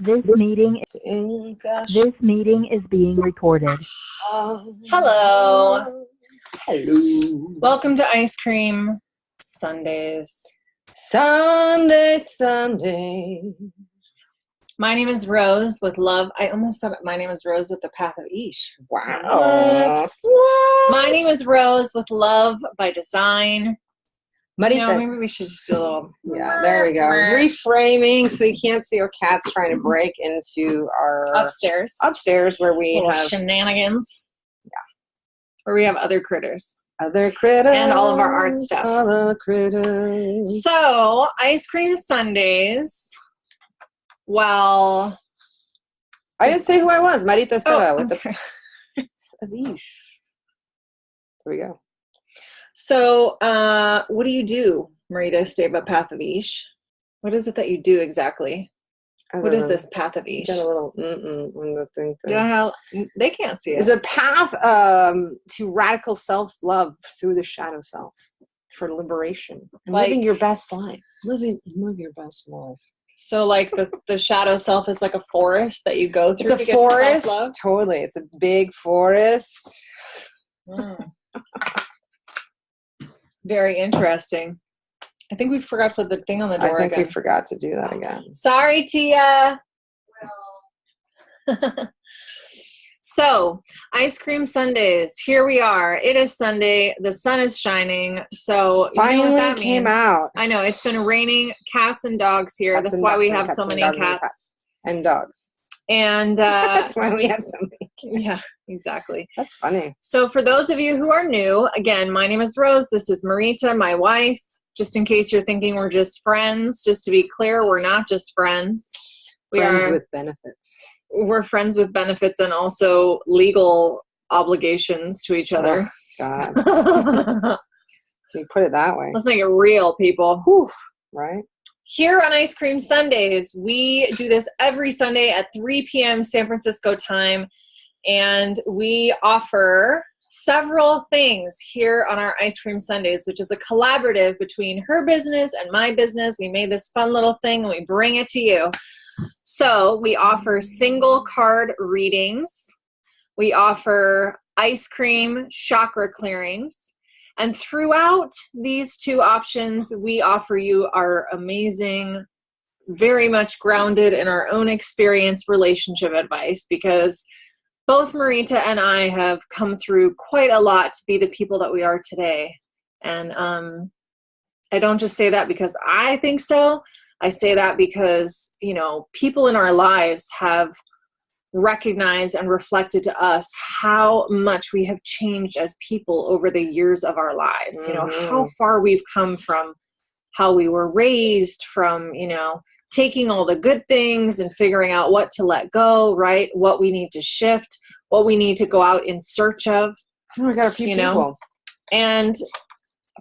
This meeting is being recorded. Hello. Hello. Welcome to Ice Cream Sundays. Sunday. My name is Rose with love. I almost said my name is Rose with the Path of Ish. Wow. Whoops. My name is Rose with love by design. Marita. Maybe we should just do a little. Yeah, there we go. Reframing so you can't see our cats trying to break into our Upstairs where we little have shenanigans. Yeah. Where we have other critters. Other critters. And all of our art stuff. Other critters. So, Ice Cream Sundays. Well, I didn't say who I was. Marita Esteva with sorry. the Avish. There we go. So, what do you do, Marita Esteva, Path of Ish? What is it that you do exactly? What is this Path of Ish? Got a little on the thing. Yeah, they can't see it. It's a path to radical self-love through the shadow self for liberation and living your best life. Live your best life. So, like the shadow self is like a forest that you go through. It's a forest. Totally, it's a big forest. Very interesting. I think we forgot to put the thing on the door I think again. we forgot to do that again. Sorry, Tia. So, Ice Cream Sundays. Here we are. It is Sunday. The sun is shining. So, finally you know what that came means. out. I know. It's been raining cats and dogs here. That's why we have so many cats. And dogs. And that's why we have so many. Yeah, exactly. That's funny. So for those of you who are new, again, my name is Rose. This is Marita, my wife. Just in case you're thinking we're just friends, just to be clear, we're not just friends. Friends with benefits. We're friends with benefits and also legal obligations to each other. Oh, God. You put it that way. Let's make it real, people. Whew. Right? Here on Ice Cream Sundays, we do this every Sunday at 3 p.m. San Francisco time, and we offer several things here on our Ice Cream Sundays, which is a collaborative between her business and my business. We made this fun little thing, and we bring it to you. So we offer single card readings. We offer ice cream chakra clearings. And throughout these two options, we offer you our amazing, very much grounded in our own experience relationship advice, because both Marita and I have come through quite a lot to be the people that we are today. And I don't just say that because I think so. I say that because, you know, people in our lives have recognized and reflected to us how much we have changed as people over the years of our lives. You know, how far we've come from how we were raised, from, you know, taking all the good things and figuring out what to let go, right? What we need to shift, what we need to go out in search of. Oh, we got a few people. And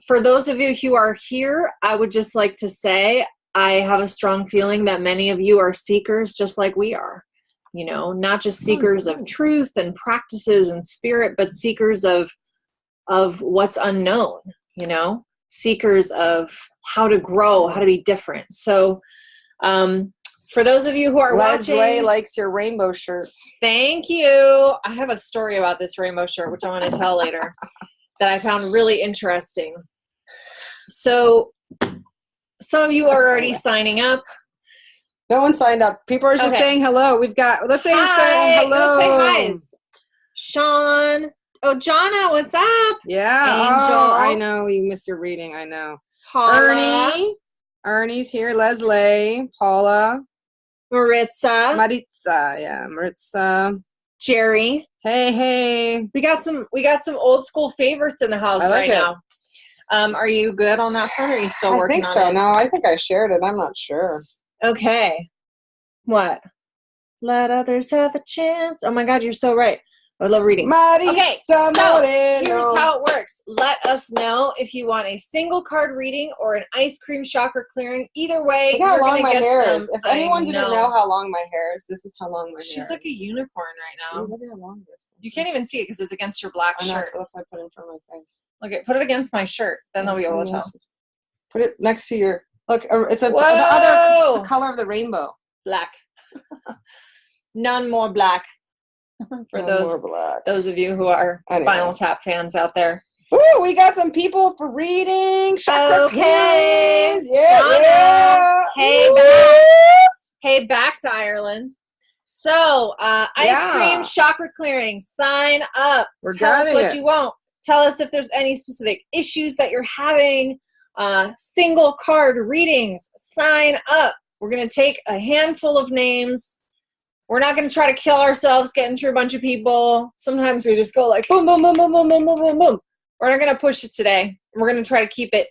for those of you who are here, I would just like to say, I have a strong feeling that many of you are seekers just like we are. You know, not just seekers of truth and practices and spirit, but seekers of what's unknown, you know, seekers of how to grow, how to be different. So for those of you who are watching. Leslie likes your rainbow shirts. Thank you. I have a story about this rainbow shirt, which I want to tell later, that I found really interesting. So some of you are already signing up. No one signed up. People are just saying hello. Let's say hello. Let's say hi. Sean. Oh, Jonna, what's up? Yeah. Angel. Oh, I know. You missed your reading. I know. Paula. Ernie's here. Leslie. Paula. Maritza. Maritza. Yeah. Maritza. Jerry. Hey. We got some old school favorites in the house right now. Are you good on that front, or are you still working on it? I think so. No, I think I shared it. I'm not sure. Okay. What? Let others have a chance. Oh my God, you're so right. I love reading. Okay, so here's how it works. Let us know if you want a single card reading or an ice cream chakra clearing. Either way, look how long my hair is. If anyone didn't know how long my hair is, this is how long my hair is. She's like a unicorn right now. See, look at how long this is. You can't even see it because it's against your black shirt. So that's why I put it in front of my face. Okay, put it against my shirt. Then they'll be able to tell. Put it next to your... Look, it's the other color of the rainbow. Black. None more black. For those of you who are Spinal Tap fans out there. Ooh, we got some people for reading. Chakra okay. Yeah. Hey, back to Ireland. So, ice cream chakra clearing. Sign up. Tell us what you want. Tell us if there's any specific issues that you're having. Single card readings. Sign up. We're going to take a handful of names. We're not going to try to kill ourselves getting through a bunch of people. Sometimes we just go like boom, boom, boom, boom, boom, boom, boom, boom, boom. We're not going to push it today. We're going to try to keep it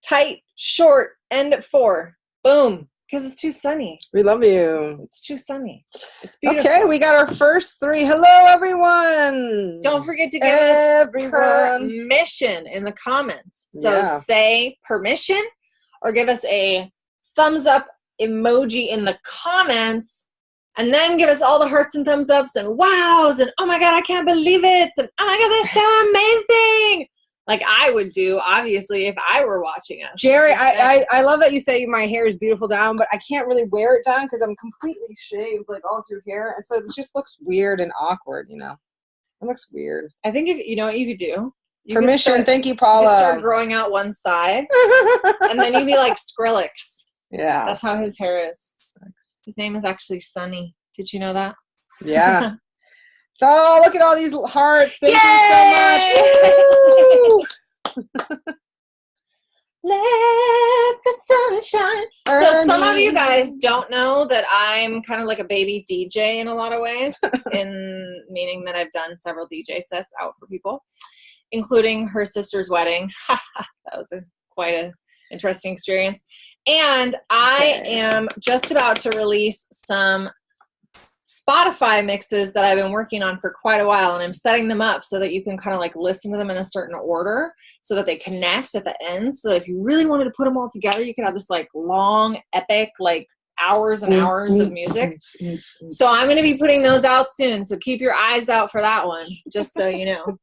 tight, short, end at 4. Boom. Because it's too sunny. We love you. It's too sunny. It's beautiful. Okay, we got our first 3. Hello, everyone. Don't forget to give us permission in the comments. So say permission or give us a thumbs up emoji in the comments. And then give us all the hearts and thumbs ups and wows and oh my God, I can't believe it. And oh my God, they're so amazing. Like I would do, obviously, if I were watching us. Jerry, I love that you say my hair is beautiful down, but I can't really wear it down because I'm completely shaved like all through here. And so it just looks weird and awkward, you know. It looks weird. I think if you know what you could do? Permission, thank you, Paula. You could start growing out one side and then you'd be like Skrillex. Yeah. That's how his hair is. His name is actually Sunny. Did you know that? Yeah. Oh, look at all these hearts. Thank you so much. Let the sun shine. So some of you guys don't know that I'm kind of like a baby DJ in a lot of ways, in meaning that I've done several DJ sets out for people, including her sister's wedding. That was quite an interesting experience. And I am just about to release some Spotify mixes that I've been working on for quite a while, and I'm setting them up so that you can kind of like listen to them in a certain order so that they connect at the end, so that if you really wanted to put them all together, you could have this like long, epic, like hours and hours of music. So I'm going to be putting those out soon, so keep your eyes out for that one, just so you know.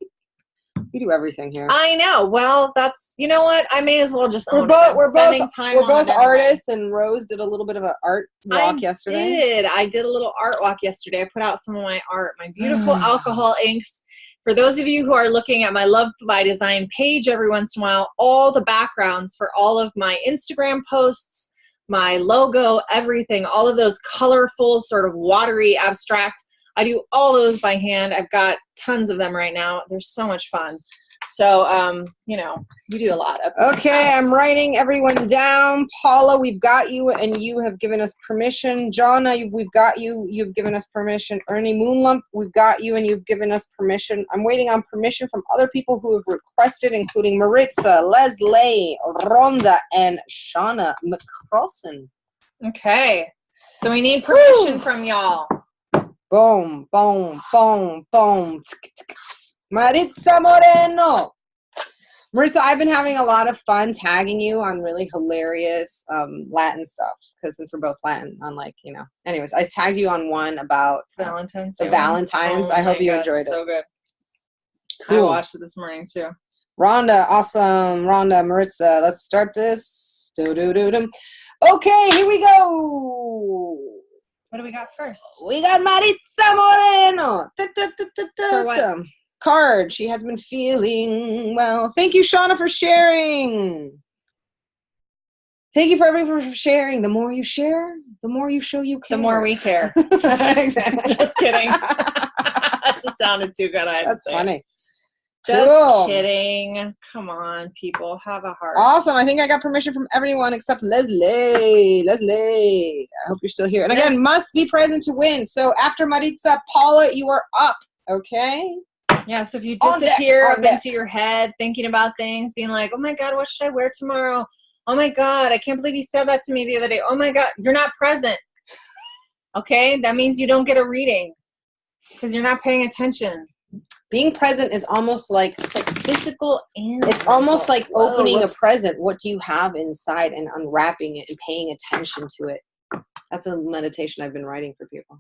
We do everything here. I know. Well, that's, you know what? I may as well just we're both artists, and Rose did a little bit of an art walk yesterday. I did a little art walk yesterday. I put out some of my art, my beautiful alcohol inks. For those of you who are looking at my Love by Design page every once in a while, all the backgrounds for all of my Instagram posts, my logo, everything, all of those colorful, sort of watery, abstract, I do all those by hand. I've got tons of them right now. They're so much fun. So, you know, we do a lot of Okay, I'm writing everyone down. Paula, we've got you, and you have given us permission. Jonna, we've got you. You've given us permission. Ernie Moonlump, we've got you, and you've given us permission. I'm waiting on permission from other people who have requested, including Marita, Leslie, Rhonda, and Shauna McCrossan. Okay, so we need permission from y'all. Boom, boom, boom, boom. Maritza Moreno. Marita, I've been having a lot of fun tagging you on really hilarious Latin stuff, because since we're both Latin, unlike, you know. Anyways, I tagged you on one about Valentine's. Valentines. I hope you enjoyed it. So good. Cool. I watched it this morning too. Rhonda, awesome. Rhonda, Marita, let's start this. Okay, here we go. What do we got first? We got Maritza Moreno. For what? Card. She has been feeling well. Thank you, Shauna, for sharing. Thank you for everyone for sharing. The more you share, the more you show you care. The more we care. Exactly. Just kidding. That just sounded too good. That's funny. Just kidding. Come on, people. Have a heart. Awesome. I think I got permission from everyone except Leslie. Leslie. I hope you're still here. And again, must be present to win. So after Maritza, Paula, you are up. Okay? Yeah, so if you disappear up into your head thinking about things, being like, oh my God, what should I wear tomorrow? Oh my God, I can't believe you said that to me the other day. Oh my God, you're not present. Okay? That means you don't get a reading because you're not paying attention. Being present is almost like, it's like physical and it's almost like opening a present. What do you have inside, and unwrapping it and paying attention to it. That's a meditation I've been writing for people.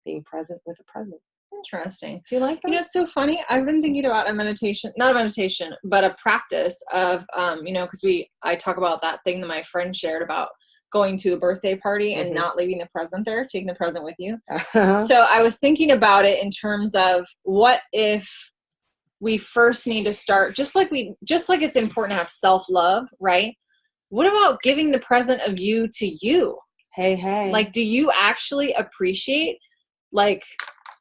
Being present with a present. Interesting. Do you like that? You know, it's so funny. I've been thinking about a meditation, not a meditation, but a practice of, you know, because I talk about that thing that my friend shared about going to a birthday party and Mhm. not leaving the present there, taking the present with you. Uh-huh. So I was thinking about it in terms of what if we first need to start, just like it's important to have self-love, right? What about giving the present of you to you? Hey. Like, do you actually appreciate like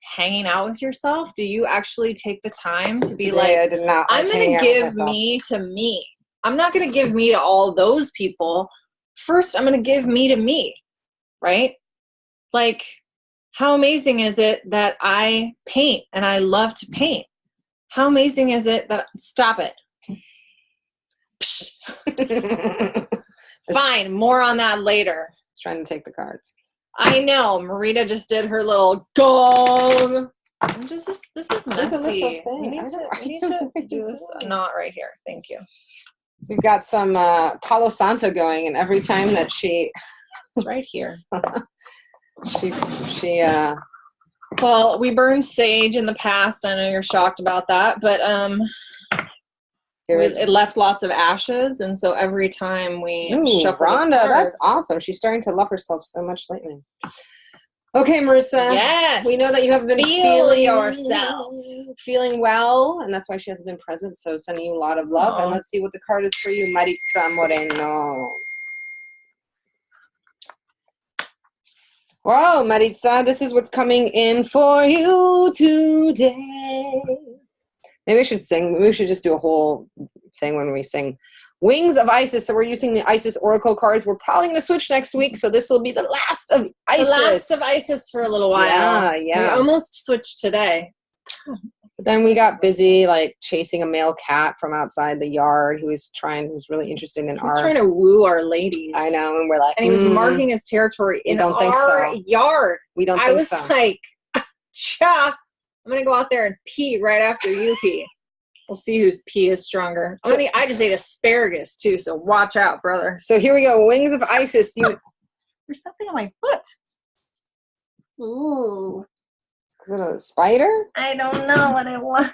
hanging out with yourself? Do you actually take the time to be Today like, I did not I'm like going hanging to out with give myself. me to me. I'm not going to give me to all those people. First, I'm going to give me to me, right? Like, how amazing is it that I paint and I love to paint? How amazing is it that, stop it. Fine, more on that later. Trying to take the cards. I know, Marita just did her little gong. This is messy. We need to do this not right here. Thank you. We've got some Palo Santo going, and every time that It's right here. she Well, we burned sage in the past. I know you're shocked about that, but it left lots of ashes, and so every time we shuffle Rhonda, the cards, that's awesome. She's starting to love herself so much lately. Okay, Marissa. Yes. We know that you have been feeling yourself. feeling well, and that's why she hasn't been present. So sending you a lot of love. Aww. And let's see what the card is for you, Marita Moreno. Wow, Marita, this is what's coming in for you today. Maybe we should sing. Maybe we should just do a whole thing when we sing. Wings of Isis. So we're using the Isis Oracle cards. We're probably going to switch next week. So this will be the last of Isis. The last of Isis for a little while. Yeah. We almost switched today. But then we got busy like chasing a male cat from outside the yard who's really interested in He's trying to woo our ladies. I know, and we're like, and he was marking his territory in our yard. We don't think so. I was like, cha, I'm going to go out there and pee right after you pee. We'll see whose pee is stronger. I just ate asparagus too, so watch out, brother. So here we go. Wings of Isis. There's something on my foot. Ooh. Is it a spider? I don't know what it was.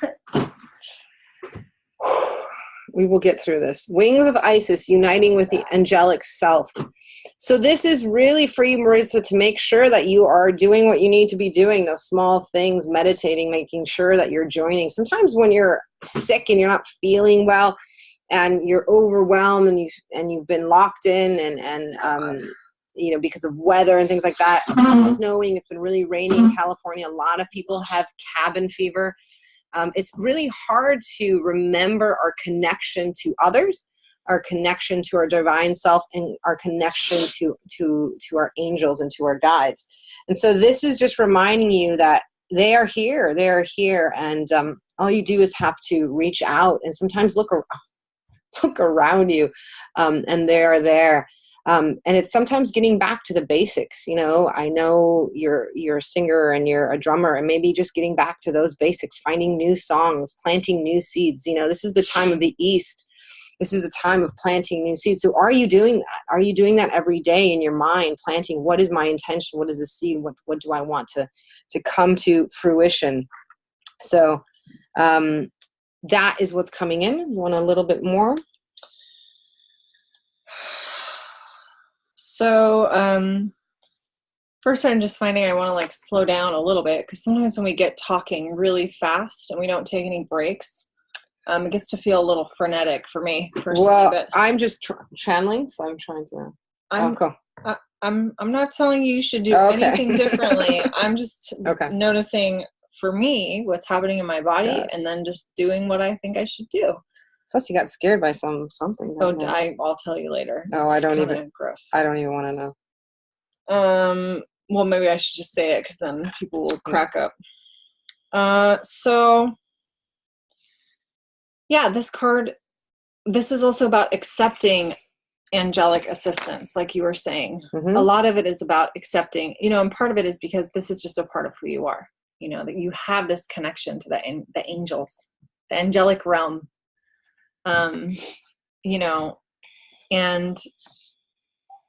We will get through this. Wings of Isis, uniting with the angelic self. So this is really for you, Marita, to make sure that you are doing what you need to be doing, those small things, meditating, making sure that you're joining. Sometimes when you're sick and you're not feeling well and you're overwhelmed and you've been locked in and because of weather and things like that, it's snowing, it's been really rainy in California. A lot of people have cabin fever. It's really hard to remember our connection to others, our connection to our divine self, and our connection to our angels and to our guides. And so this is just reminding you that they are here, and all you do is have to reach out and sometimes look around you, and they're there. And it's sometimes getting back to the basics. I know you're a singer and you're a drummer, and maybe just getting back to those basics, finding new songs, planting new seeds. This is the time of the East. This is the time of planting new seeds. So are you doing that? Are you doing that every day in your mind, planting, what is my intention? What is the seed? What do I want to come to fruition? So that is what's coming in. You want a little bit more? So, first I'm just finding I want to slow down a little bit, because sometimes when we get talking really fast and we don't take any breaks, it gets to feel a little frenetic for me personally. Well, but I'm just channeling, so I'm trying to. Cool. I'm not telling you should do anything differently. I'm just noticing for me what's happening in my body, and then just doing what I think I should do. Plus, you got scared by something. I'll tell you later. Oh, I don't even. Gross. I don't even want to know. Well, maybe I should just say it, because then people will crack up. So, yeah, this card. This is also about accepting angelic assistance, like you were saying. Mm-hmm. A lot of it is about accepting, and part of it is because this is just a part of who you are. That you have this connection to the angels, the angelic realm. And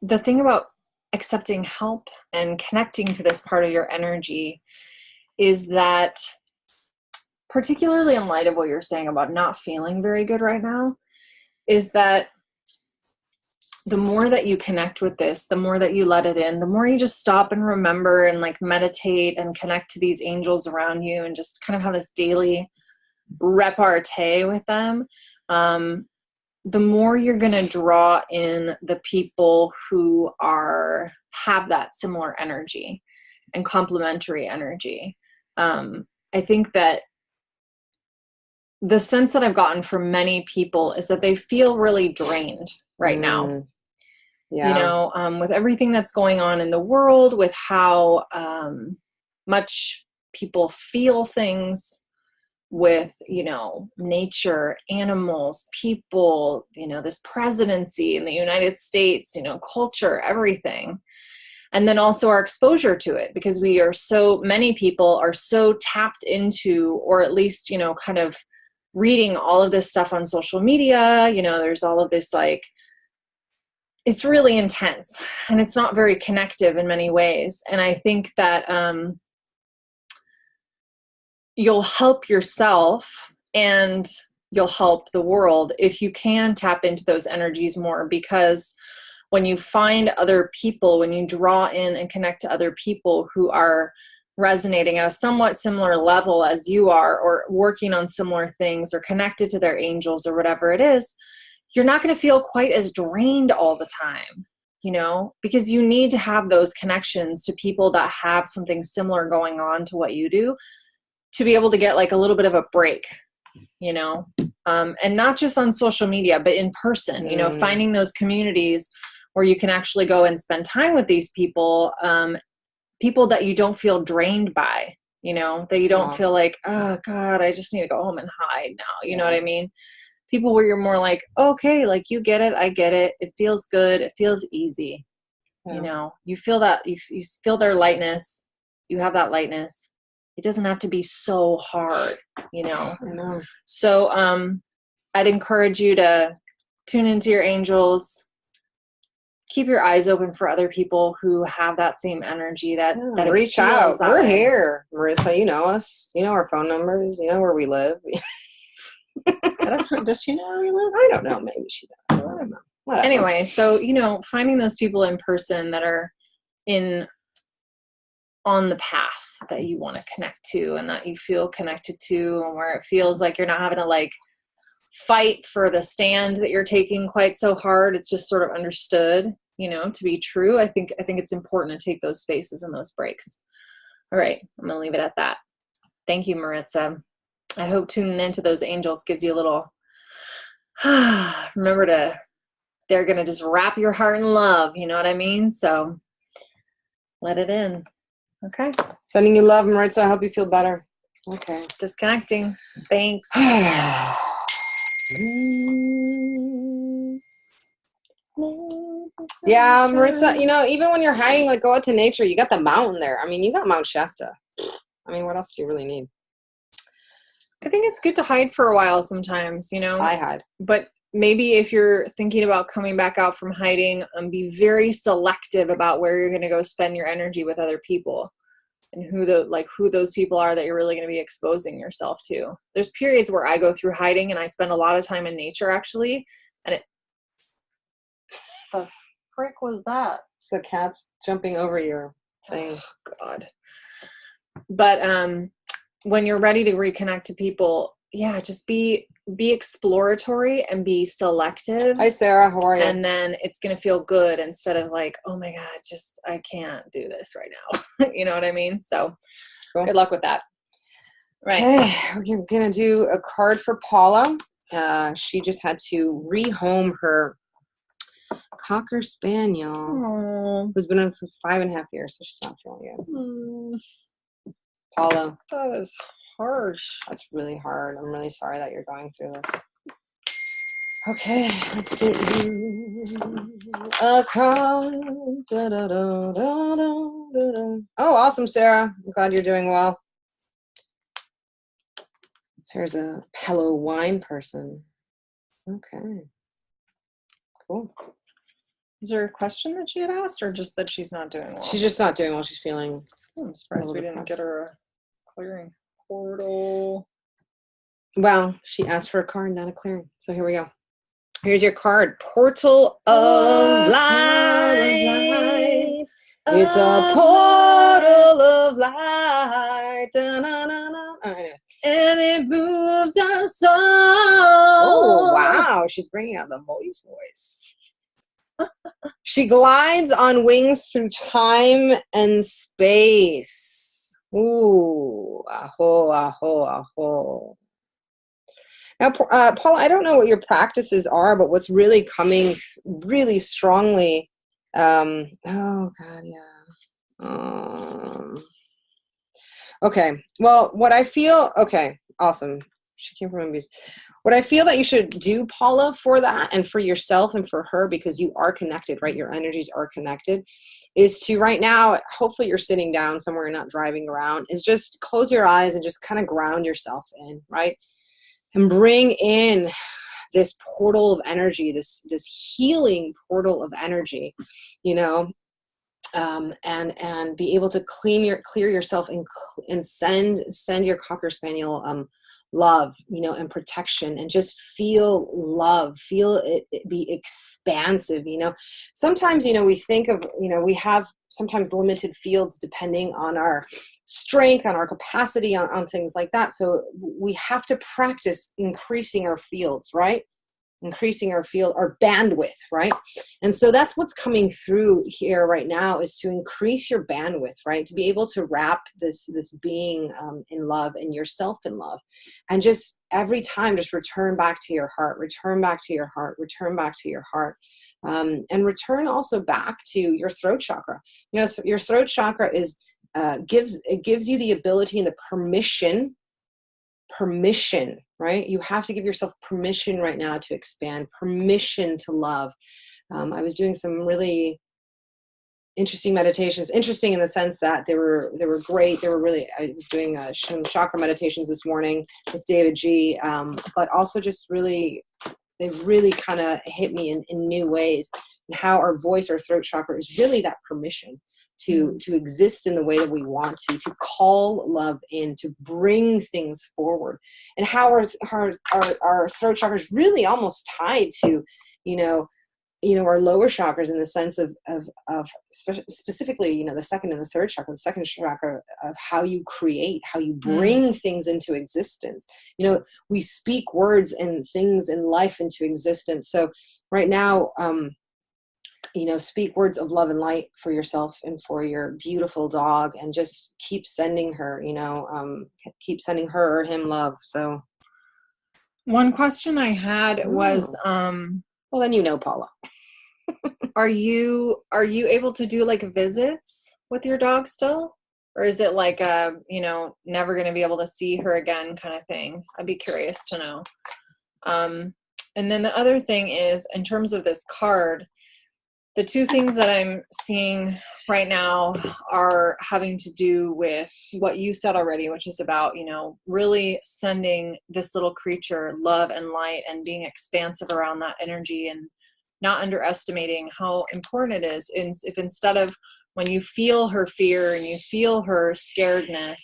the thing about accepting help and connecting to this part of your energy is that, particularly in light of what you're saying about not feeling very good right now, is that the more that you connect with this, the more that you let it in, the more you just stop and remember and like meditate and connect to these angels around you and just kind of have this daily repartee with them, the more you're going to draw in the people who have that similar energy and complementary energy. I think that the sense that I've gotten from many people is that they feel really drained right now. Yeah. You know, with everything that's going on in the world, with how much people feel things, with, you know, nature, animals, people, you know, this presidency in the United States, you know, culture, everything. And then also our exposure to it, because many people are so tapped into, or at least, you know, kind of reading all of this stuff on social media. You know, there's all of this, like, it's really intense and it's not very connective in many ways. And I think that you'll help yourself and you'll help the world if you can tap into those energies more, because when you find other people, when you draw in and connect to other people who are resonating at a somewhat similar level as you are, or working on similar things, or connected to their angels or whatever it is, you're not going to feel quite as drained all the time, you know, because you need to have those connections to people that have something similar going on to what you do, to be able to get like a little bit of a break, you know, and not just on social media, but in person, you know, finding those communities where you can actually go and spend time with these people, people that you don't feel drained by, you know, that you don't feel like, oh God, I just need to go home and hide now. You know what I mean? People where you're more like, okay, like you get it. I get it. It feels good. It feels easy. You know, you feel that, you feel their lightness. You have that lightness. It doesn't have to be so hard, you know? I know. So, I'd encourage you to tune into your angels, keep your eyes open for other people who have that same energy that reach out. We're here, Marissa. You know us. You know our phone numbers. You know where we live. Does she know where we live? I don't know. Maybe she does. I don't know. Whatever. Anyway, so, you know, finding those people in person that are on the path that you want to connect to and that you feel connected to, and where it feels like you're not having to like fight for the stand that you're taking quite so hard. It's just sort of understood, you know, to be true. I think it's important to take those spaces and those breaks. All right. I'm going to leave it at that. Thank you, Marita. I hope tuning into those angels gives you a little, they're going to just wrap your heart in love. You know what I mean? So let it in. Okay. Sending you love, Marita. I hope you feel better. Okay. Disconnecting. Thanks. Yeah, Marita, you know, even when you're hiding, like, go out to nature. You got the mountain there. I mean, you got Mount Shasta. I mean, what else do you really need? I think it's good to hide for a while sometimes, you know. I hide. But maybe if you're thinking about coming back out from hiding, be very selective about where you're going to go spend your energy with other people, and who those people are that you're really going to be exposing yourself to. There's periods where I go through hiding and I spend a lot of time in nature, actually. And the frick was that? It's the cat's jumping over your thing. Oh, God. But when you're ready to reconnect to people, yeah, just be exploratory and be selective. Hi, Sarah. How are you? And then it's going to feel good, instead of like, oh my God, I can't do this right now. You know what I mean? So cool. Good luck with that. Right. Okay. We're going to do a card for Paula. She just had to rehome her Cocker Spaniel, who's been on for 5.5 years, so she's not feeling good. Paula. That is harsh. That's really hard. I'm really sorry that you're going through this. Okay, let's get you a card. Da, da, da, da, da, da. Oh, awesome, Sarah. I'm glad you're doing well. Sarah's a Pello wine person. Okay. Cool. Is there a question that she had asked, or just that she's not doing well? She's just not doing well. She's feeling... I'm surprised we didn't get her a clearing portal. Well, she asked for a card, not a clearing. So here we go. Here's your card. Portal of light. It's a portal of light. Da-na-na-na. And it moves us all. Oh, wow. She's bringing out the voice. She glides on wings through time and space. Ooh. Aho, aho, aho. Now, Paula, I don't know what your practices are, but what's really coming really strongly. Oh, God, yeah. Okay. Well, what I feel, okay, awesome. She came from movies. What I feel that you should do, Paula, for that and for yourself and for her, because you are connected, right? Your energies are connected, is to right now, hopefully you're sitting down somewhere, not driving around, is just close your eyes and just kind of ground yourself in, right? And bring in this portal of energy, this healing portal of energy, you know, and be able to clear yourself and send your Cocker Spaniel love, you know, and protection, and just feel love, feel it be expansive, you know. Sometimes, you know, we think of, you know, we have sometimes limited fields depending on our strength, on our capacity, on things like that. So we have to practice increasing our fields, right? Increasing our field, our bandwidth, right? And so that's what's coming through here right now, is to increase your bandwidth, right? To be able to wrap this being in love and yourself in love, and just every time just return back to your heart, return back to your heart, return back to your heart, and return also back to your throat chakra. You know, your throat chakra is gives you the ability and the permission, right? You have to give yourself permission right now to expand, permission to love. I was doing some really interesting meditations, interesting in the sense that they were great. They were really, I was doing some chakra meditations this morning with David G, but also just really, they really kind of hit me in new ways, and how our voice, our throat chakra, is really that permission to exist in the way that we want to call love in, to bring things forward, and how our throat chakra is really almost tied to, you know, our lower chakras, in the sense of specifically, you know, the second and the third chakra. The second chakra of how you create, how you bring things into existence. You know, we speak words and things in life into existence. So right now, you know, speak words of love and light for yourself and for your beautiful dog, and just keep sending her, you know, keep sending her or him love. So one question I had was, well, then, you know, Paula, are you able to do like visits with your dog still? Or is it like a, you know, never going to be able to see her again kind of thing? I'd be curious to know. And then the other thing is, in terms of this card, the two things that I'm seeing right now are having to do with what you said already, which is about, you know, really sending this little creature love and light, and being expansive around that energy, and not underestimating how important it is. If instead of, when you feel her fear and you feel her scaredness,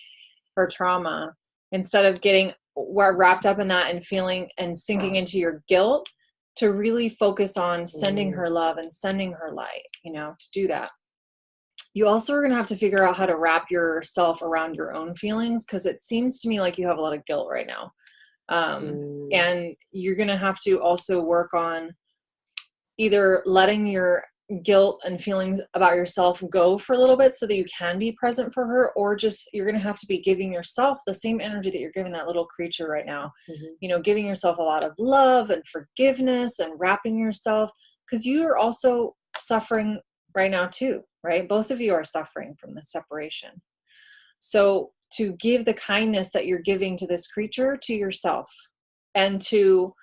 her trauma, instead of getting wrapped up in that and feeling and sinking into your guilt, to really focus on sending her love and sending her light, you know, to do that. You also are going to have to figure out how to wrap yourself around your own feelings, because it seems to me like you have a lot of guilt right now. And you're going to have to also work on either letting your guilt and feelings about yourself go for a little bit so that you can be present for her, or just, you're going to have to be giving yourself the same energy that you're giving that little creature right now. You know, giving yourself a lot of love and forgiveness, and wrapping yourself, because you are also suffering right now too, right? Both of you are suffering from this separation. So to give the kindness that you're giving to this creature to yourself, and to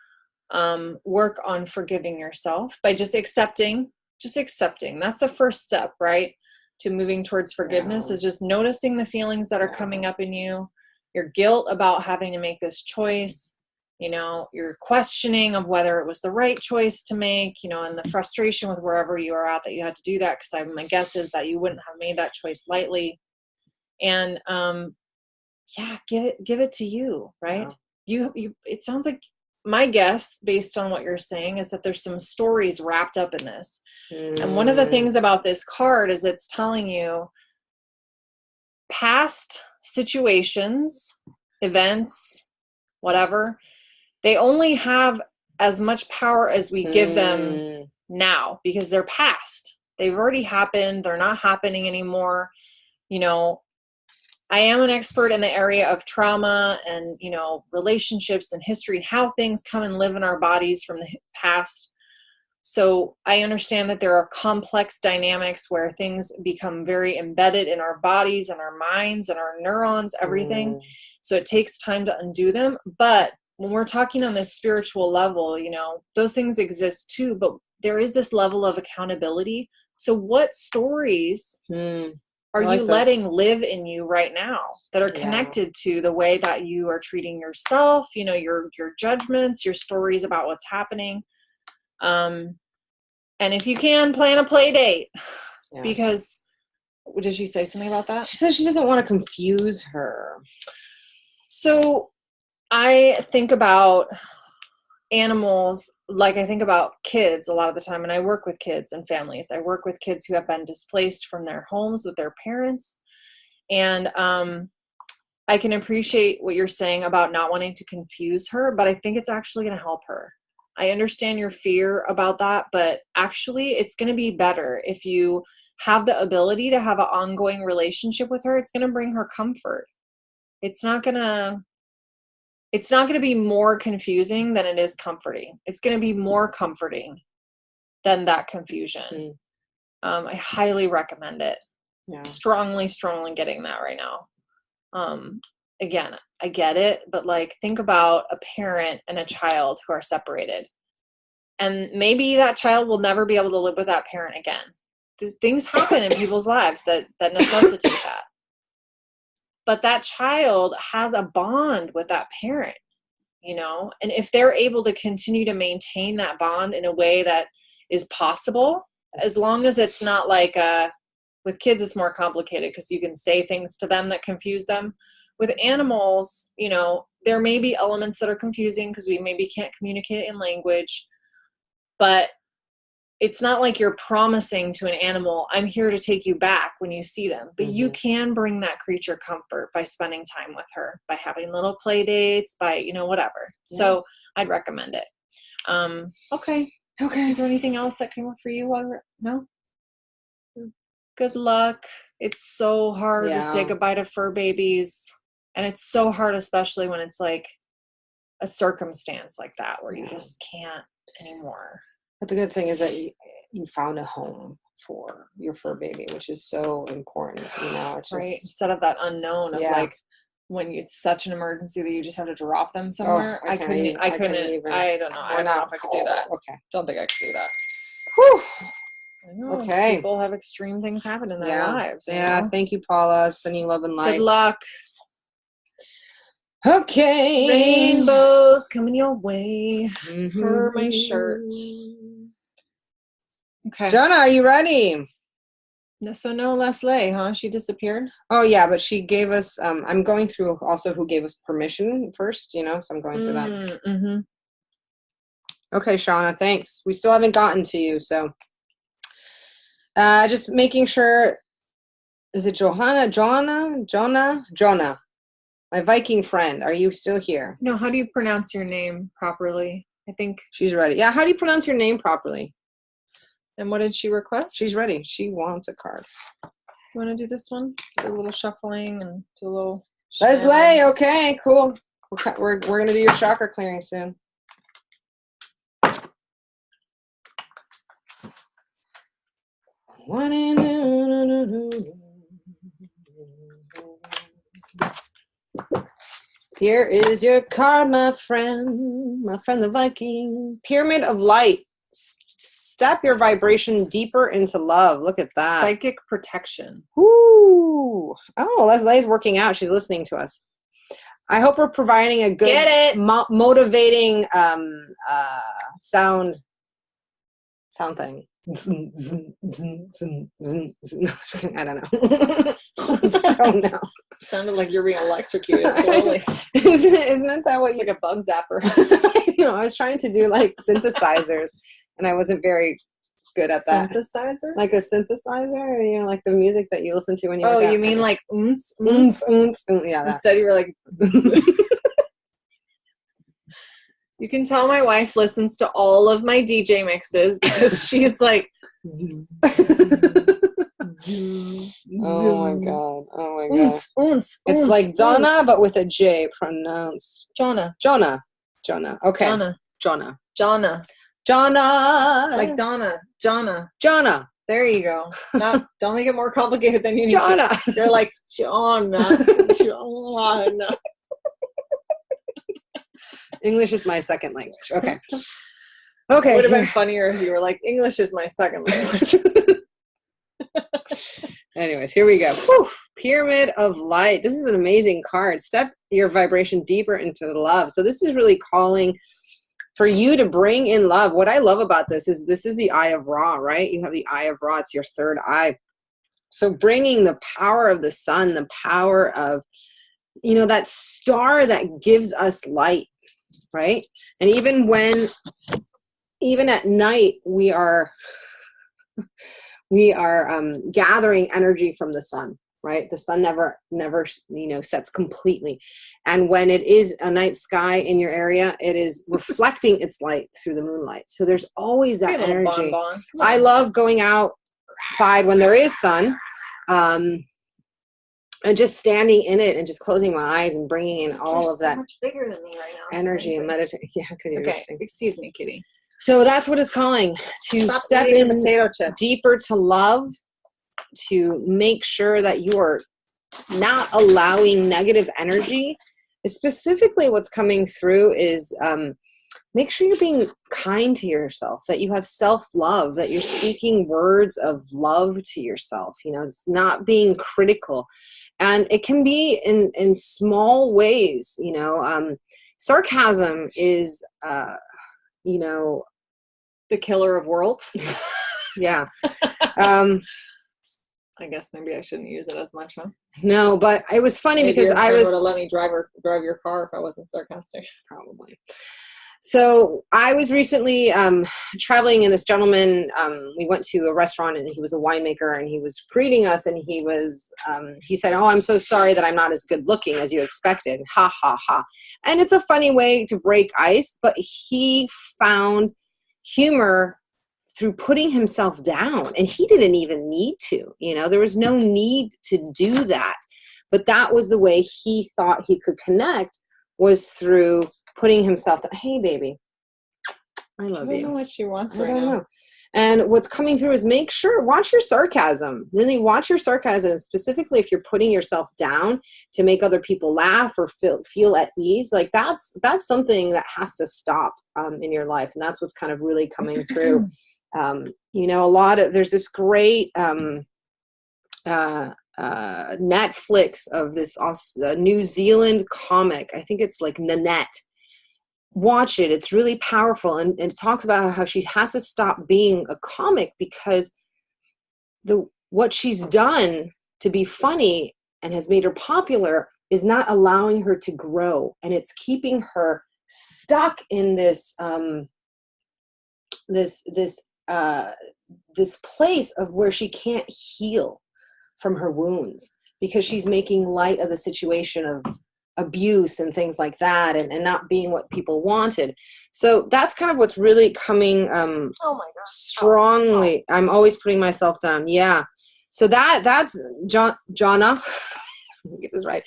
work on forgiving yourself by just accepting. That's the first step, right? To moving towards forgiveness, is just noticing the feelings that are coming up in you, your guilt about having to make this choice, you know, your questioning of whether it was the right choice to make, you know, and the frustration with wherever you are at that you had to do that, because my guess is that you wouldn't have made that choice lightly. And give it to you, right? You it sounds like my guess, based on what you're saying, is that there's some stories wrapped up in this. And one of the things about this card is it's telling you past situations, events, whatever, they only have as much power as we give them now, because they're past. They've already happened. They're not happening anymore. You know, I am an expert in the area of trauma and, you know, relationships and history and how things come and live in our bodies from the past. So I understand that there are complex dynamics where things become very embedded in our bodies and our minds and our neurons, everything. So it takes time to undo them. But when we're talking on this spiritual level, you know, those things exist too, but there is this level of accountability. So what stories are you letting live in you right now that are connected to the way that you are treating yourself, you know, your judgments, your stories about what's happening? And if you can, plan a play date, because did she say something about that? She says she doesn't want to confuse her. So I think about animals like I think about kids a lot of the time, and I work with kids and families. I work with kids who have been displaced from their homes with their parents, and I can appreciate what you're saying about not wanting to confuse her, but I think it's actually going to help her. I understand your fear about that, but actually it's going to be better if you have the ability to have an ongoing relationship with her. It's going to bring her comfort. It's not going to be more confusing than it is comforting. It's going to be more comforting than that confusion. I highly recommend it. Strongly getting that right now. Again, I get it, but like think about a parent and a child who are separated. And maybe that child will never be able to live with that parent again. Things happen in people's lives that necessitate that. But that child has a bond with that parent, you know? And if they're able to continue to maintain that bond in a way that is possible, as long as it's not like with kids, it's more complicated because you can say things to them that confuse them. With animals, you know, there may be elements that are confusing because we maybe can't communicate it in language, but it's not like you're promising to an animal, I'm here to take you back when you see them. But you can bring that creature comfort by spending time with her, by having little play dates, by, you know, whatever. So I'd recommend it. Okay. Is there anything else that came up for you? No? Good luck. It's so hard to say goodbye to fur babies. And it's so hard, especially when it's like a circumstance like that where you just can't anymore. But the good thing is that you found a home for your fur baby, which is so important. You know, it's right. Instead of that unknown of like when it's such an emergency that you just have to drop them somewhere. I don't know. I don't know if I could do that. Okay. Don't think I could do that. Whew. I know. Okay. People have extreme things happen in their lives. Yeah. Thank you, Paula. Sending love and light. Good luck. Okay. Rainbows coming your way. Per my shirt. Okay. Jonah, are you ready? No, so no Leslie, huh? She disappeared? Oh, yeah, but she gave us, I'm going through also who gave us permission first, you know, so I'm going through that. Okay, Shauna, thanks. We still haven't gotten to you, so. Just making sure, is it Jonah? My Viking friend, are you still here? No, how do you pronounce your name properly? I think. She's ready. Yeah, how do you pronounce your name properly? And what did she request? She's ready. She wants a card. You want to do this one? Do a little shuffling and do a little. Leslie, okay, cool. We're gonna do your chakra clearing soon. Here is your card, my friend the Viking. Pyramid of Light. Step your vibration deeper into love. Look at that. Psychic protection. Woo! Oh, Leslie's working out. She's listening to us. I hope we're providing a good, motivating sound thing. I don't know. I don't know. Sounded like you're being electrocuted slowly. Isn't that what It's like a bug zapper. I was trying to do like synthesizers, and I wasn't very good at that. Synthesizers? Like a synthesizer, like the music that you listen to when you Oh, work out. you mean like oons? Yeah, that. Instead you were like You can tell my wife listens to all of my DJ mixes because she's like Oh my god. It's like Donna, oons. but with a J pronounced. Jonah. Okay. Jonna. Like Like Donna. Jonna. Jonna. There you go. No, don't make it more complicated than you need Jonna. to. You're like Jonna. Jonna. English is my second language. Okay. It Okay. would have been funnier if you were like, English is my second language. Anyways, here we go. Whew. Pyramid of Light. This is an amazing card. Step your vibration deeper into the love. So this is really calling for you to bring in love. What I love about this is the eye of Ra, right? You have the eye of Ra. It's your third eye. So bringing the power of the sun, the power of, that star that gives us light, right? And even at night, we are gathering energy from the sun, right? The sun never sets completely. And when it is a night sky in your area, it is reflecting its light through the moonlight. So there's always that energy. I love going outside when there is sun, and just standing in it and just closing my eyes and bringing in all of that so much bigger than me right now. energy and meditation. Yeah, because you're okay. Excuse me, kitty. So that's what it's calling, to Stop step eating in potato chips. deeper to love, to make sure that you are not allowing negative energy. Specifically what's coming through is make sure you're being kind to yourself, that you have self-love, that you're speaking words of love to yourself, it's not being critical. And it can be in small ways, sarcasm is, the killer of worlds. Yeah. I guess maybe I shouldn't use it as much, huh? No, but it was funny maybe because I would was have let me drive your car if I wasn't sarcastic. Probably. So I was recently traveling, and this gentleman, we went to a restaurant, and he was a winemaker, and he was greeting us, and he said, "Oh, I'm so sorry that I'm not as good looking as you expected." Ha, ha, ha. And it's a funny way to break ice, but he found humor through putting himself down, and he didn't even need to, there was no need to do that. But that was the way he thought he could connect, was through putting himself down. Hey, baby, I love you. I don't know what she wants I right don't now. know. And what's coming through is watch your sarcasm. Really watch your sarcasm, specifically if you're putting yourself down to make other people laugh or feel at ease. Like that's something that has to stop in your life. And that's what's kind of really coming through. There's this great Netflix of this New Zealand comic. I think it's like Nanette. Watch it. It's really powerful. And it talks about how she has to stop being a comic because what she's done to be funny and has made her popular is not allowing her to grow. And it's keeping her stuck in this this place of where she can't heal from her wounds because she's making light of the situation of abuse and things like that, and not being what people wanted. So that's kind of what's really coming oh my God. strongly. I'm always putting myself down. Yeah. So that's Jonna. Get this right.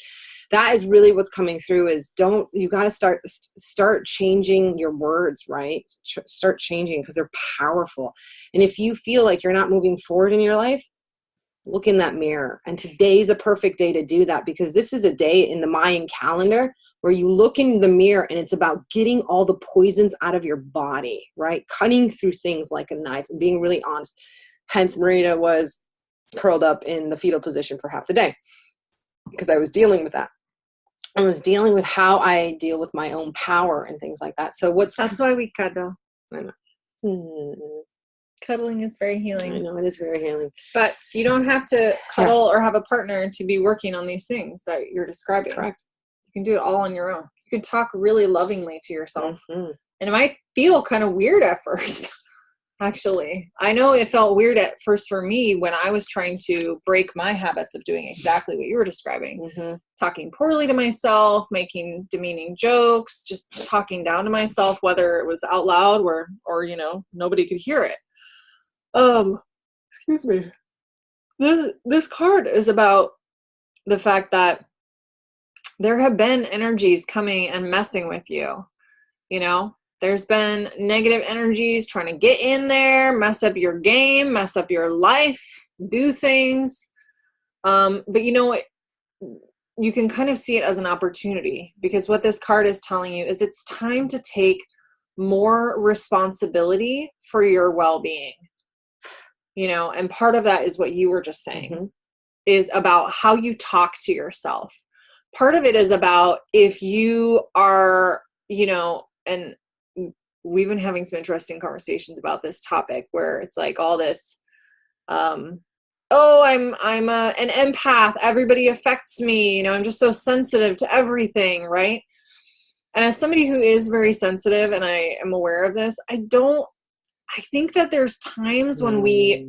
That is really what's coming through is you got to start changing your words, right? Start changing because they're powerful. And if you feel like you're not moving forward in your life, look in that mirror. And today's a perfect day to do that because this is a day in the Mayan calendar where you look in the mirror and it's about getting all the poisons out of your body, right? Cutting through things like a knife and being really honest. Hence, Marita was curled up in the fetal position for half the day because I was dealing with that. I was dealing with how I deal with my own power and things like that. So that's why we cuddle. I know. Cuddling is very healing. I know, it is very healing. But you don't have to cuddle or have a partner to be working on these things that you're describing. Correct. You can do it all on your own. You can talk really lovingly to yourself. Mm-hmm. And it might feel kind of weird at first, actually. I know it felt weird at first for me when I was trying to break my habits of doing exactly what you were describing. Mm-hmm. Talking poorly to myself, making demeaning jokes, just talking down to myself, whether it was out loud or you know, nobody could hear it. Excuse me. This card is about the fact that there have been energies coming and messing with you. You know, there's been negative energies trying to get in there, mess up your game, mess up your life, do things. But you know what? You can kind of see it as an opportunity, because what this card is telling you is it's time to take more responsibility for your well-being. You know, and part of that is what you were just saying, mm-hmm. is about how you talk to yourself. Part of it is about if you are, you know, and we've been having some interesting conversations about this topic where it's like all this, I'm an empath. Everybody affects me. You know, I'm just so sensitive to everything. Right. And as somebody who is very sensitive, and I am aware of this, I think that there's times when we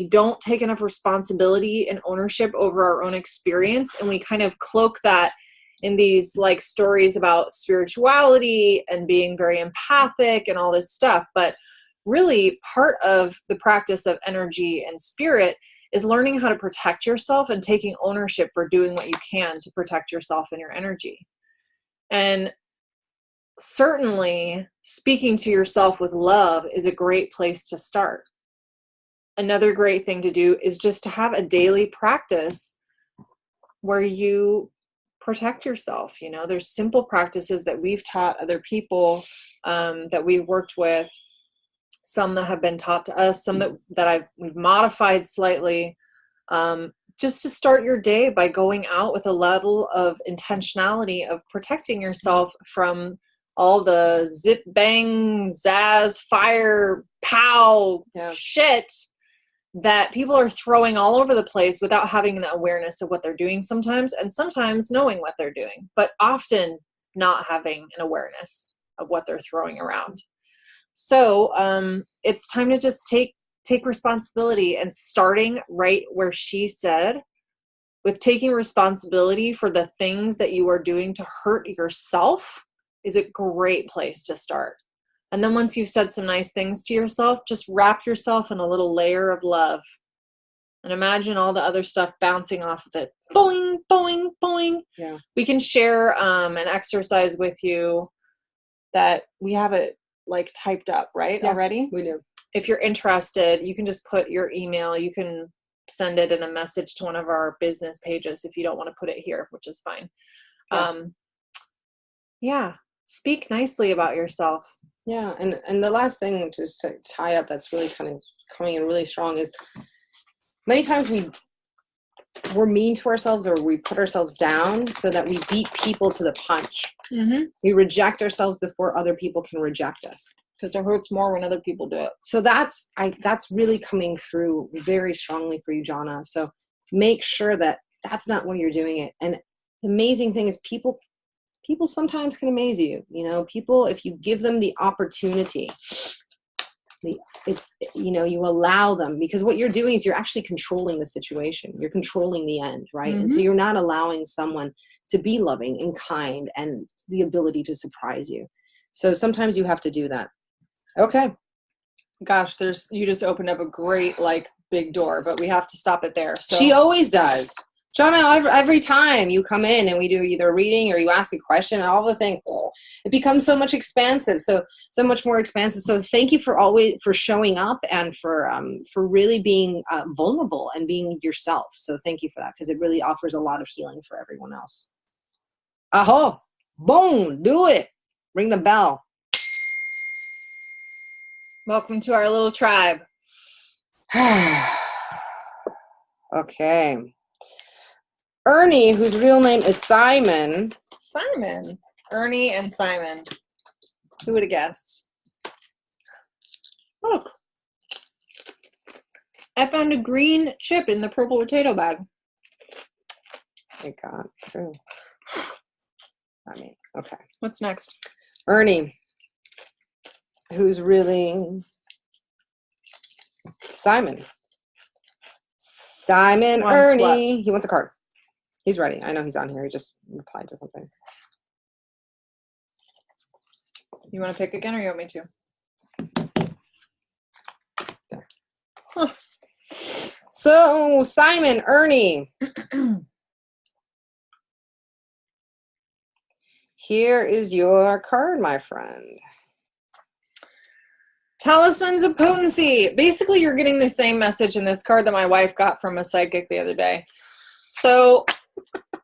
don't take enough responsibility and ownership over our own experience, and we kind of cloak that in these like stories about spirituality and being very empathic and all this stuff. But really part of the practice of energy and spirit is learning how to protect yourself and taking ownership for doing what you can to protect yourself and your energy. And certainly speaking to yourself with love is a great place to start. Another great thing to do is just to have a daily practice where you protect yourself. You know, there's simple practices that we've taught other people, that we've worked with, some that have been taught to us, some that we've modified slightly, just to start your day by going out with a level of intentionality of protecting yourself from all the zip, bang, zazz, fire, pow shit that people are throwing all over the place without having the awareness of what they're doing sometimes, and sometimes knowing what they're doing, but often not having an awareness of what they're throwing around. So it's time to just take responsibility, and starting right where she said, with taking responsibility for the things that you are doing to hurt yourself is a great place to start. And then once you've said some nice things to yourself, just wrap yourself in a little layer of love and imagine all the other stuff bouncing off of it. Boing, boing, boing. Yeah. We can share an exercise with you that we have it like typed up, right? Yeah, already? We do. If you're interested, you can just put your email. You can send it in a message to one of our business pages if you don't want to put it here, which is fine. Yeah. Speak nicely about yourself. Yeah. And the last thing just to tie up that's really kind of coming in really strong is many times we're mean to ourselves, or we put ourselves down so that we beat people to the punch. Mm-hmm. We reject ourselves before other people can reject us. Because it hurts more when other people do it. So that's really coming through very strongly for you, Jonna. So make sure that that's not when you're doing it. And the amazing thing is people sometimes can amaze you. You know, people, if you give them the opportunity, you allow them, because what you're doing is you're actually controlling the situation. You're controlling the end, right? Mm-hmm. And so you're not allowing someone to be loving and kind and the ability to surprise you. So sometimes you have to do that. Okay. Gosh, you just opened up a great, like, big door, but we have to stop it there. So she always does. Jonna, every time you come in and we do either a reading or you ask a question, and all the thing, it becomes so much expansive, so much more expansive. So thank you for showing up and for really being vulnerable and being yourself. So thank you for that, because it really offers a lot of healing for everyone else. Aho, boom, do it. Ring the bell. Welcome to our little tribe. Okay. Ernie, whose real name is Simon. Simon. Ernie and Simon. Who would have guessed? Look. I found a green chip in the purple potato bag. It got through. I mean, okay. What's next? Ernie, who's really Simon. Simon Ernie. He wants a card. He's ready. I know he's on here. He just replied to something. You want to pick again or you want me to? There. Huh. So, Simon Ernie. Here is your card, my friend. Talismans of Potency. Basically, you're getting the same message in this card that my wife got from a psychic the other day. So,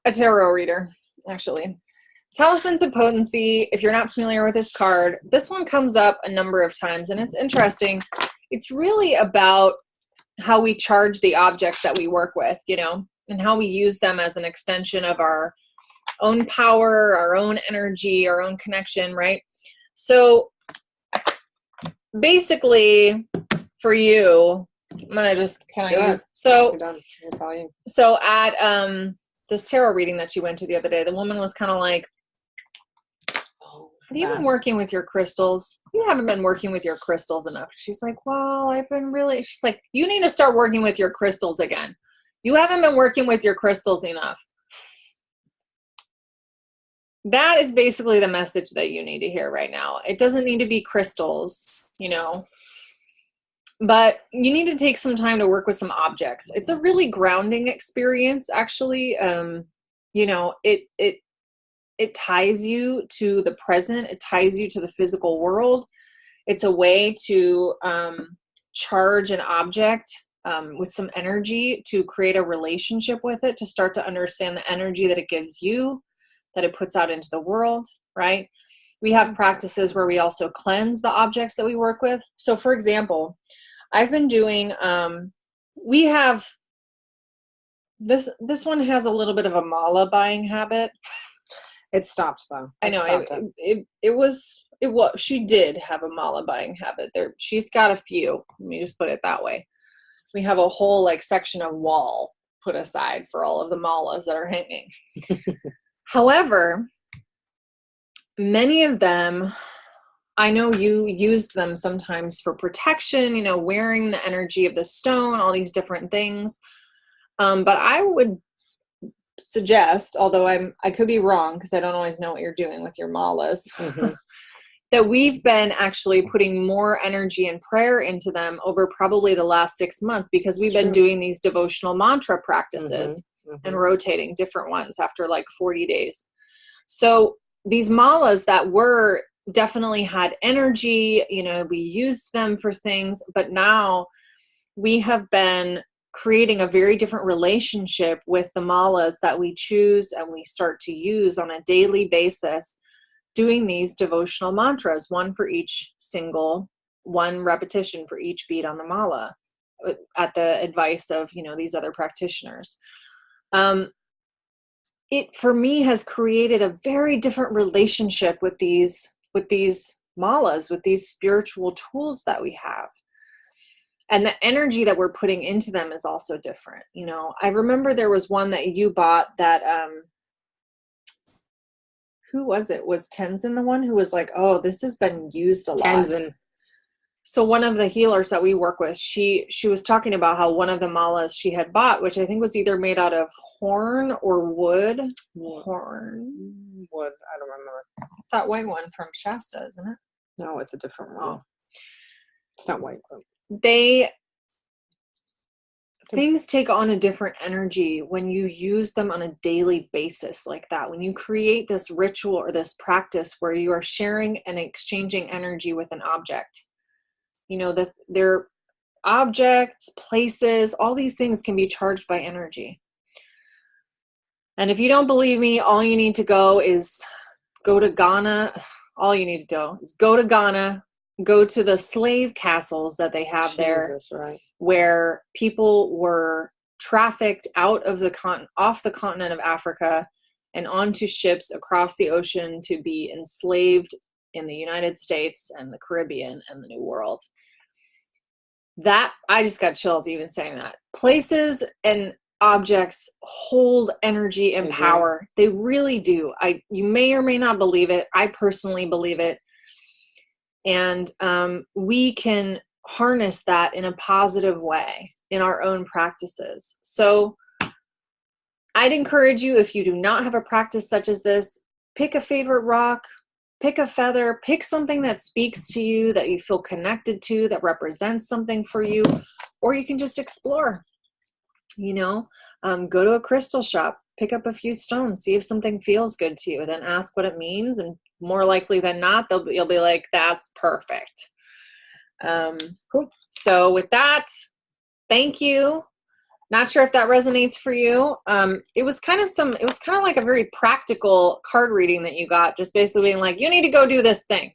a tarot reader, actually. Talismans of Potency, if you're not familiar with this card, this one comes up a number of times, and it's interesting. It's really about how we charge the objects that we work with, you know, and how we use them as an extension of our own power, our own energy, our own connection, right? So, basically, for you, I'm gonna just You're done. I'll tell you. So at this tarot reading that you went to the other day, the woman was kind of like, have you been working with your crystals? You haven't been working with your crystals enough. She's like, well, she's like, you need to start working with your crystals again. You haven't been working with your crystals enough. That is basically the message that you need to hear right now. It doesn't need to be crystals, you know, but you need to take some time to work with some objects. It's a really grounding experience, actually. You know, it ties you to the present. It ties you to the physical world. It's a way to charge an object with some energy, to create a relationship with it, to start to understand the energy that it gives you, that it puts out into the world, right? We have practices where we also cleanse the objects that we work with. So for example, I've been doing, we have, this one has a little bit of a mala buying habit. It stopped though. I know she did have a mala buying habit there. She's got a few, let me just put it that way. We have a whole like section of wall put aside for all of the malas that are hanging. However, many of them, I know you used them sometimes for protection, you know, wearing the energy of the stone, all these different things. But I would suggest, although I could be wrong because I don't always know what you're doing with your malas, that we've been actually putting more energy and prayer into them over probably the last 6 months, because we've been doing these devotional mantra practices and rotating different ones after like 40 days. So these malas that were definitely had energy, you know, we used them for things, but now we have been creating a very different relationship with the malas that we choose and we start to use on a daily basis, doing these devotional mantras, one for each single, one repetition for each bead on the mala, at the advice of, you know, these other practitioners. It, for me, has created a very different relationship with these malas, with these spiritual tools that we have. And the energy that we're putting into them is also different. You know, I remember there was one that you bought that, who was it? Was Tenzin the one who was like, oh, this has been used a lot? Tenzin. So one of the healers that we work with, she was talking about how one of the malas she had bought, which I think was either made out of horn or wood. Horn. Wood. I don't remember. It's that white one from Shasta, isn't it? No, it's a different one. Oh. It's not white. Things take on a different energy when you use them on a daily basis like that. When you create this ritual or this practice where you are sharing and exchanging energy with an object. You know, their objects, places, all these things can be charged by energy. And if you don't believe me, all you need to go is go to Ghana. All you need to do is go to Ghana, go to the slave castles that they have there, right, where people were trafficked out of off the continent of Africa and onto ships across the ocean to be enslaved in the United States and the Caribbean and the New World. that, I just got chills even saying that. Places and objects hold energy and power. They really do. You may or may not believe it. I personally believe it. And we can harness that in a positive way in our own practices. So I'd encourage you, if you do not have a practice such as this, pick a favorite rock, pick a feather, pick something that speaks to you, that you feel connected to, that represents something for you, or you can just explore. Go to a crystal shop, pick up a few stones, see if something feels good to you, then ask what it means, and more likely than not, you'll be like, that's perfect. Cool. So with that, thank you. Not sure if that resonates for you. It was kind of like a very practical card reading that you got, just basically being like, you need to go do this thing.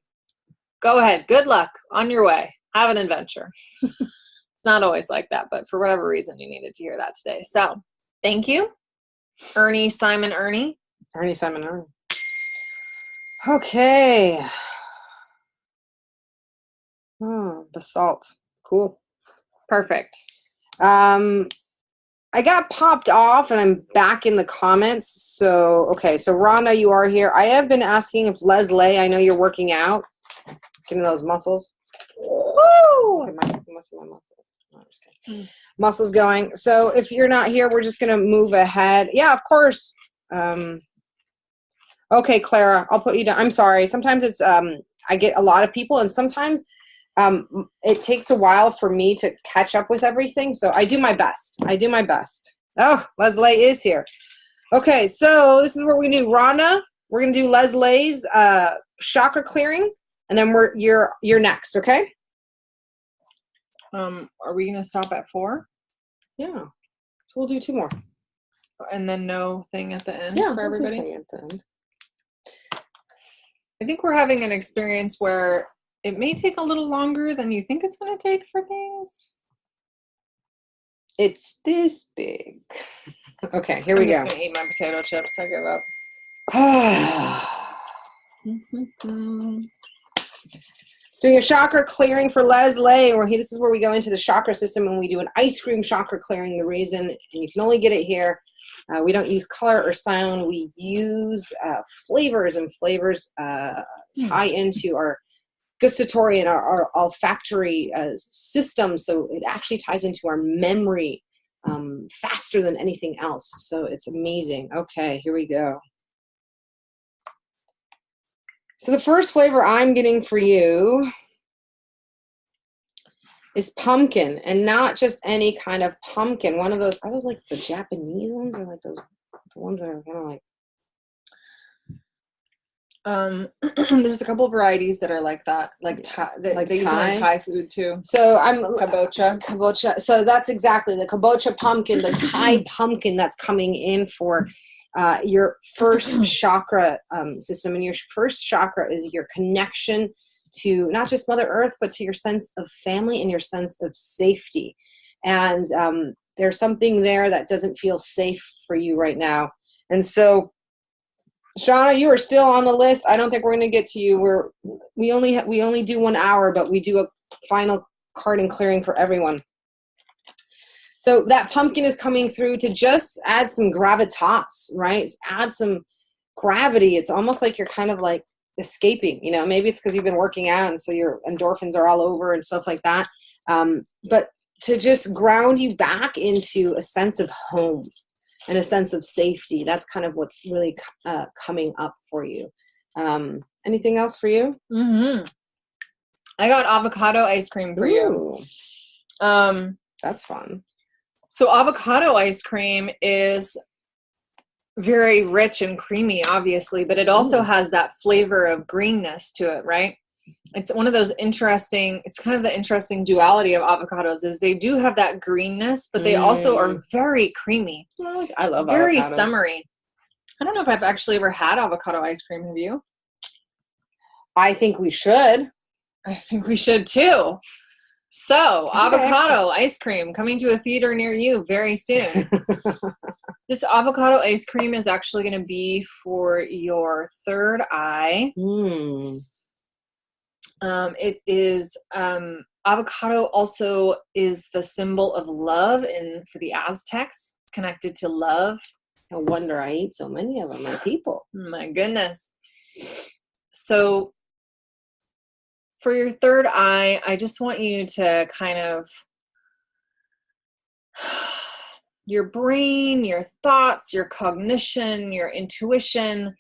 Go ahead. Good luck on your way. Have an adventure. It's not always like that, but for whatever reason, you needed to hear that today. So thank you. Ernie, Simon, Ernie. Ernie, Simon, Ernie. Okay. The salt. Cool. Perfect. I got popped off and I'm back in the comments. So, okay. So Rhonda, you are here. I have been asking if Leslie, I know you're working out, getting those muscles. Woo! My muscles. No, I'm just kidding. Muscles going. So if you're not here, we're just going to move ahead. Yeah, of course. Okay, Clara, I'll put you down. I'm sorry. Sometimes it's, I get a lot of people, and sometimes it takes a while for me to catch up with everything. So I do my best. Oh, Leslie is here. Okay, so this is what we're going to do. Rhonda, we're going to do Leslie's chakra clearing, and then you're next, okay? Are we going to stop at 4? Yeah. So we'll do 2 more. And then no thing at the end for everybody? Thing at the end. I think we're having an experience where it may take a little longer than you think it's going to take for things. It's this big. Okay, here we go. I'm just going to eat my potato chips. I give up. Doing a chakra clearing for Leslie. This is where we go into the chakra system and we do an ice cream chakra clearing. The reason, and you can only get it here, we don't use color or sound. We use flavors, and flavors tie into our gustatory and our olfactory system. So it actually ties into our memory faster than anything else. So it's amazing. Okay, here we go. So the first flavor I'm getting for you is pumpkin, and not just any kind of pumpkin. One of those, are those like the Japanese ones, or like those, the ones that are kind of like... There's a couple varieties that are like that, like Thai, they use it in Thai food too. So I'm kabocha. So that's exactly the kabocha pumpkin, the Thai pumpkin that's coming in for your first chakra system. And your first chakra is your connection to not just Mother Earth, but to your sense of family and your sense of safety. And there's something there that doesn't feel safe for you right now. And so, Shauna, you are still on the list. I don't think we're going to get to you. We only do 1 hour, but we do a final card and clearing for everyone. So that pumpkin is coming through to just add some gravitas, right? Add some gravity. It's almost like you're kind of like escaping, maybe it's because you've been working out and so your endorphins are all over and stuff like that. But to just ground you back into a sense of home and a sense of safety. That's kind of what's really coming up for you. Anything else for you? Mm-hmm. I got avocado ice cream for you. That's fun. So avocado ice cream is very rich and creamy, obviously, but it also has that flavor of greenness to it, right? It's one of those interesting, it's kind of the interesting duality of avocados is they do have that greenness, but they also are very creamy. I love very avocados. Summery. I don't know if I've actually ever had avocado ice cream. Have you? I think we should. I think we should too. So, avocado ice cream coming to a theater near you very soon. This avocado ice cream is actually going to be for your third eye. It is avocado also is the symbol of love, and for the Aztecs, connected to love. No wonder I eat so many of them, my people. My goodness. So for your third eye, I just want you to kind of, your brain, your thoughts, your cognition, your intuition,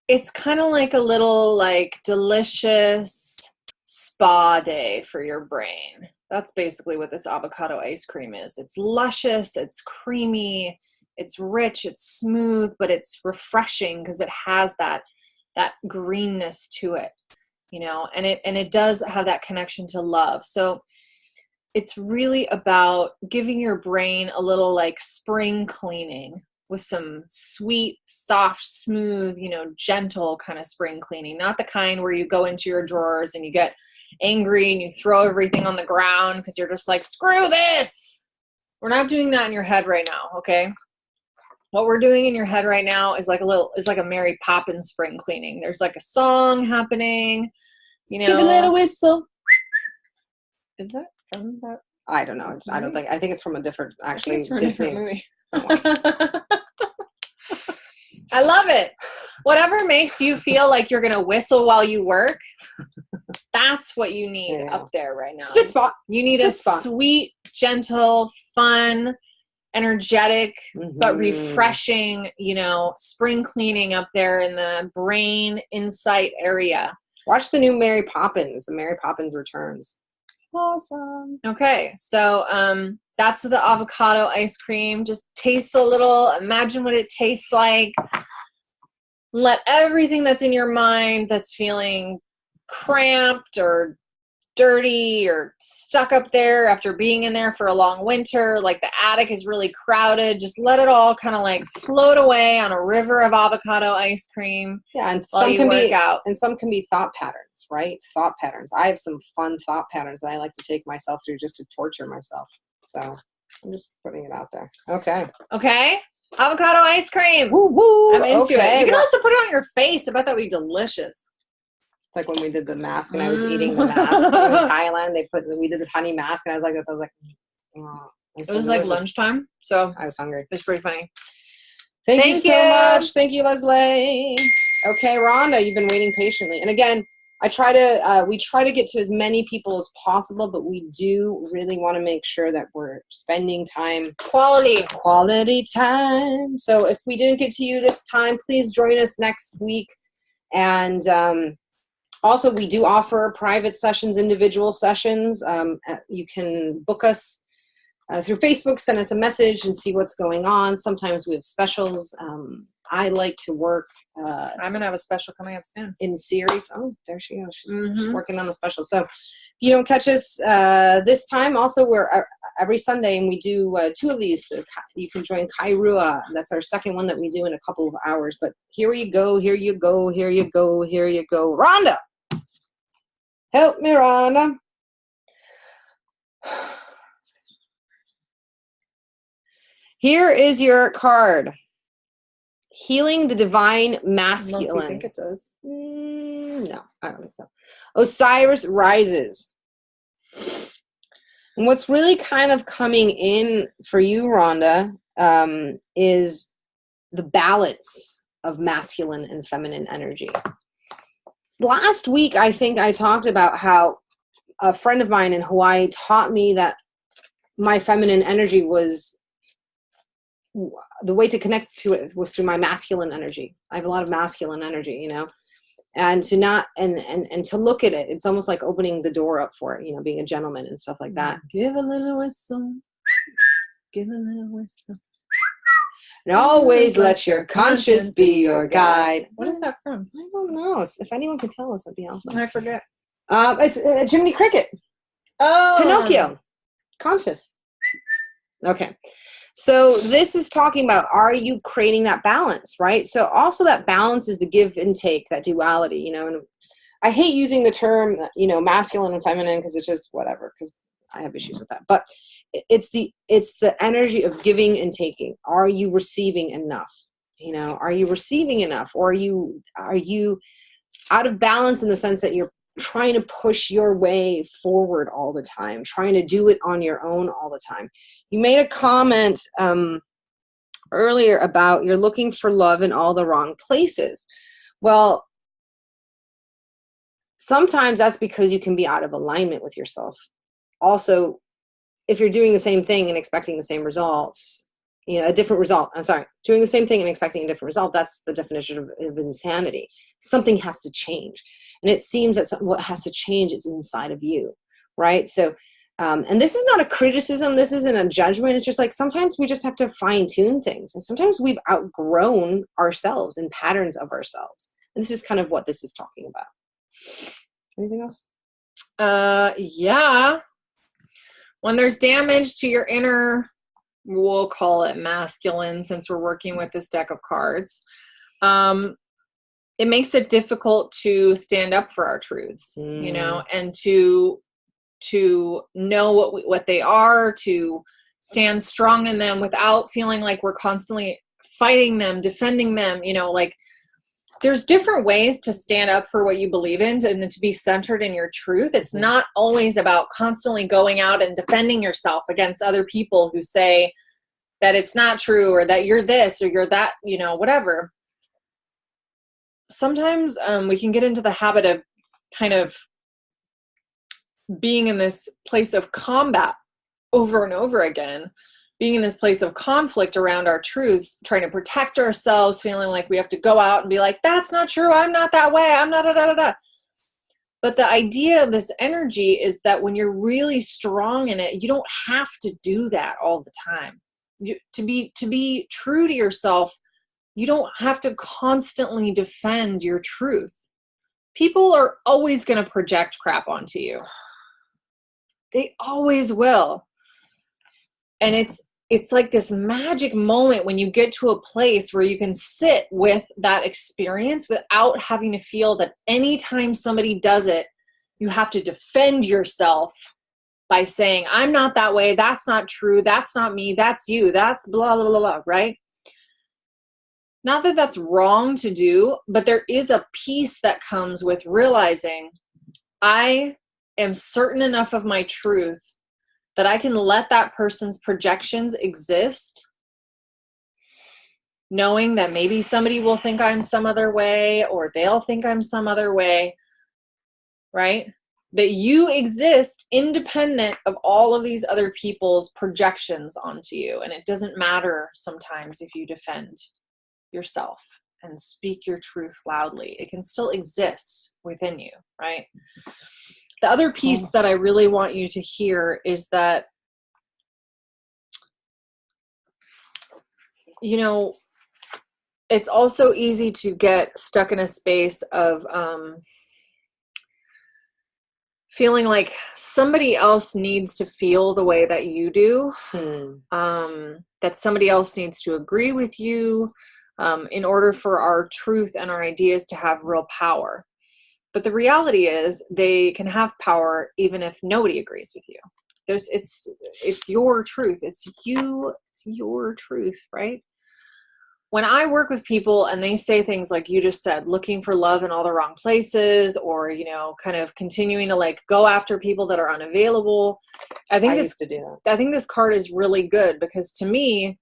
it's kind of like a little like delicious spa day for your brain. That's basically what this avocado ice cream is. It's luscious, it's creamy, it's rich, it's smooth, but it's refreshing because it has that greenness to it, you know, and it does have that connection to love. So it's really about giving your brain a little like spring cleaning with some sweet, soft, smooth, you know, gentle kind of spring cleaning, not the kind where you go into your drawers and you get angry and you throw everything on the ground because you're just like, screw this. We're not doing that in your head right now, okay? What we're doing in your head right now is like a Mary Poppins spring cleaning. There's like a song happening, you know. Give a little whistle. Is that from that? I don't know. I think it's from a different, actually, It's from a Disney different movie. I love it. Whatever makes you feel like you're going to whistle while you work, that's what you need up there right now. Spit spot. You need a sweet, gentle, fun, energetic, but refreshing, you know, spring cleaning up there in the brain insight area. Watch the new Mary Poppins. The Mary Poppins Returns. It's awesome. Okay, so that's with the avocado ice cream. Just taste a little. Imagine what it tastes like. Let everything that's in your mind that's feeling cramped or dirty or stuck up there after being in there for a long winter, like the attic is really crowded, just let it all kind of like float away on a river of avocado ice cream. Yeah, and while you work out. And some can be thought patterns, right? Thought patterns. I have some fun thought patterns that I like to take myself through just to torture myself. So I'm just putting it out there. Okay. Avocado ice cream. Woo woo. I'm into it. You can also put it on your face. I bet that would be delicious. Like when we did the mask and I was eating the mask in Thailand, we did this honey mask and I was like this. I was like, oh, it was like lunchtime, so I was hungry. It's pretty funny. Thank you so much. Thank you, Leslie. Okay, Rhonda, you've been waiting patiently. And again, we try to get to as many people as possible, but we do really want to make sure that we're spending time, quality time. So if we didn't get to you this time, please join us next week. And also, we do offer private sessions, individual sessions. You can book us through Facebook, send us a message and see what's going on. Sometimes we have specials. I like to work. I'm going to have a special coming up soon. In series. Oh, there she goes. She's working on the special. So if you don't catch us this time, also we're every Sunday and we do 2 of these. You can join Kairua. That's our second one that we do in a couple of hours. But here you go. Rhonda! Help me, Rhonda. Here is your card. Healing the Divine Masculine. Unless you think it does. No, I don't think so. Osiris rises. And what's really kind of coming in for you, Rhonda, is the balance of masculine and feminine energy. Last week, I think I talked about how a friend of mine in Hawaii taught me that my feminine energy was, the way to connect to it was through my masculine energy. I have a lot of masculine energy, you know, and to not, and to look at it, it's almost like opening the door up for it, you know, being a gentleman and stuff like that. Give a little whistle, give a little whistle. And always let your conscience be your guide. What is that from? I don't know. If anyone can tell us, that'd be awesome. I forget. It's Jiminy Cricket. Oh. Pinocchio. Conscious. Okay. So this is talking about, are you creating that balance, right? So also that balance is the give and take, that duality, you know, and I hate using the term, you know, masculine and feminine because it's just whatever, because I have issues with that. But it's the energy of giving and taking. Are you receiving enough? You know, are you receiving enough? Or are you out of balance in the sense that you're trying to push your way forward all the time, trying to do it on your own all the time. You made a comment earlier about you're looking for love in all the wrong places. Well, sometimes that's because you can be out of alignment with yourself. Also, if you're doing the same thing and expecting the same results, a different result, doing the same thing and expecting a different result, that's the definition of insanity. Something has to change. And it seems that what has to change is inside of you, right? So, and this is not a criticism, this isn't a judgment, it's just like sometimes we just have to fine tune things. And sometimes we've outgrown ourselves and patterns of ourselves. And this is kind of what this is talking about. Anything else? Yeah. When there's damage to your inner, we'll call it masculine, since we're working with this deck of cards, it makes it difficult to stand up for our truths, and to know what they are, to stand strong in them without feeling like we're constantly fighting them, defending them, like there's different ways to stand up for what you believe in and to be centered in your truth. It's not always about constantly going out and defending yourself against other people who say that it's not true or that you're this or you're that, whatever. Sometimes we can get into the habit of kind of being in this place of combat over and over again, being in this place of conflict around our truths, trying to protect ourselves, feeling like we have to go out and be like, that's not true, I'm not that way, I'm not da-da-da-da. But the idea of this energy is that when you're really strong in it, you don't have to do that all the time. To be true to yourself, you don't have to constantly defend your truth. People are always going to project crap onto you. They always will. And it's like this magic moment when you get to a place where you can sit with that experience without having to feel that anytime somebody does it, you have to defend yourself by saying, I'm not that way, that's not true, that's not me, that's you, that's blah, blah, blah, blah, right? Not that that's wrong to do, but there is a peace that comes with realizing I am certain enough of my truth that I can let that person's projections exist, knowing that maybe somebody will think I'm some other way or they'll think I'm some other way, right? That you exist independent of all of these other people's projections onto you. And it doesn't matter sometimes if you defend yourself and speak your truth loudly. It can still exist within you, right? The other piece that I really want you to hear is that, it's also easy to get stuck in a space of feeling like somebody else needs to feel the way that you do, that somebody else needs to agree with you in order for our truth and our ideas to have real power. But the reality is they can have power even if nobody agrees with you. It's your truth. It's your truth, right? When I work with people and they say things like you just said, looking for love in all the wrong places, or, kind of continuing to like go after people that are unavailable. I used to do that. I think this card is really good because to me,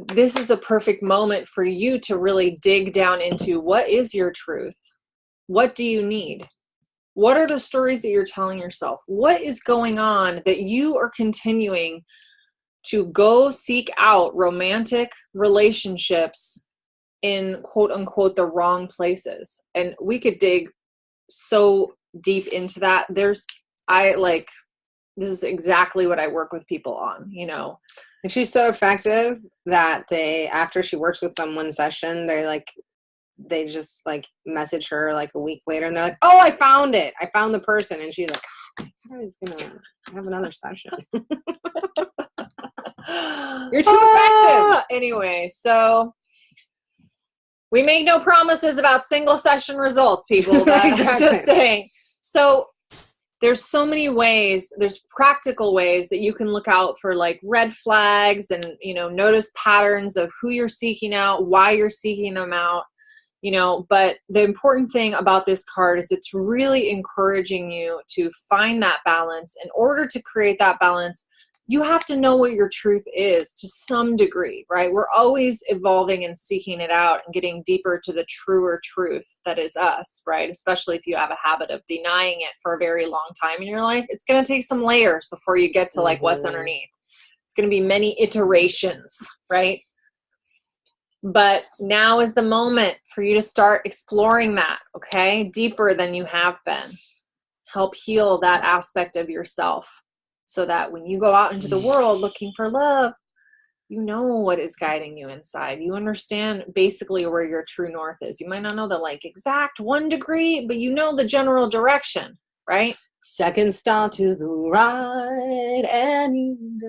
this is a perfect moment for you to really dig down into what is your truth? What do you need? What are the stories that you're telling yourself? What is going on that you are continuing to go seek out romantic relationships in quote unquote the wrong places? And we could dig so deep into that. This is exactly what I work with people on, And she's so effective that after she works with them one session, they just like message her like a week later and they're like, oh, I found it. I found the person. And she's like, I thought I was going to have another session. You're too effective. Anyway, so we make no promises about single session results, people. Exactly. I'm just saying. So there's so many ways, there's practical ways that you can look out for like red flags and, notice patterns of who you're seeking out, why you're seeking them out. you know, but the important thing about this card is it's really encouraging you to find that balance. In order to create that balance, you have to know what your truth is to some degree, right? We're always evolving and seeking it out and getting deeper to the truer truth that is us, right? Especially if you have a habit of denying it for a very long time in your life. It's going to take some layers before you get to like what's underneath. It's going to be many iterations, right? But now is the moment for you to start exploring that, okay? Deeper than you have been. Help heal that aspect of yourself so that when you go out into the world looking for love, you know what is guiding you inside. You understand basically where your true north is. You might not know the like exact 1 degree, but you know the general direction, right? Second star to the right, and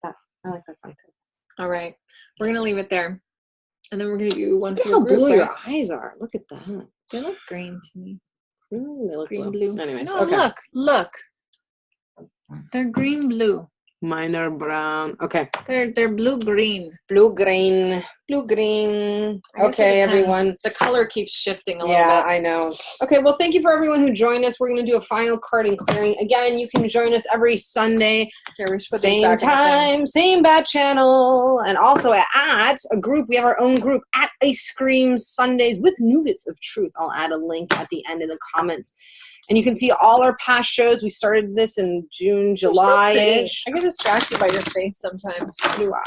that, I like that song too. All right. We're going to leave it there. And then we're going to do one Look for at how the group, blue right? your eyes are. Look at that. They look green to me. They look Green blue. Anyways, No, okay. look. They're green blue. Mine are brown. Okay. They're blue green. Blue green. Blue green. I guess it Okay, depends. everyone. The color keeps shifting a little Yeah, bit. I know. Okay, well, thank you for everyone who joined us. We're going to do a final card and clearing. Again, you can join us every Sunday. Here, we should put these Same back in the thing. time, same bat channel. And also at a group. We have our own group at Ice Cream Sundays with Nougats of Truth. I'll add a link at the end of the comments. And you can see all our past shows. We started this in June, July-ish. I get distracted by your face sometimes. Do I?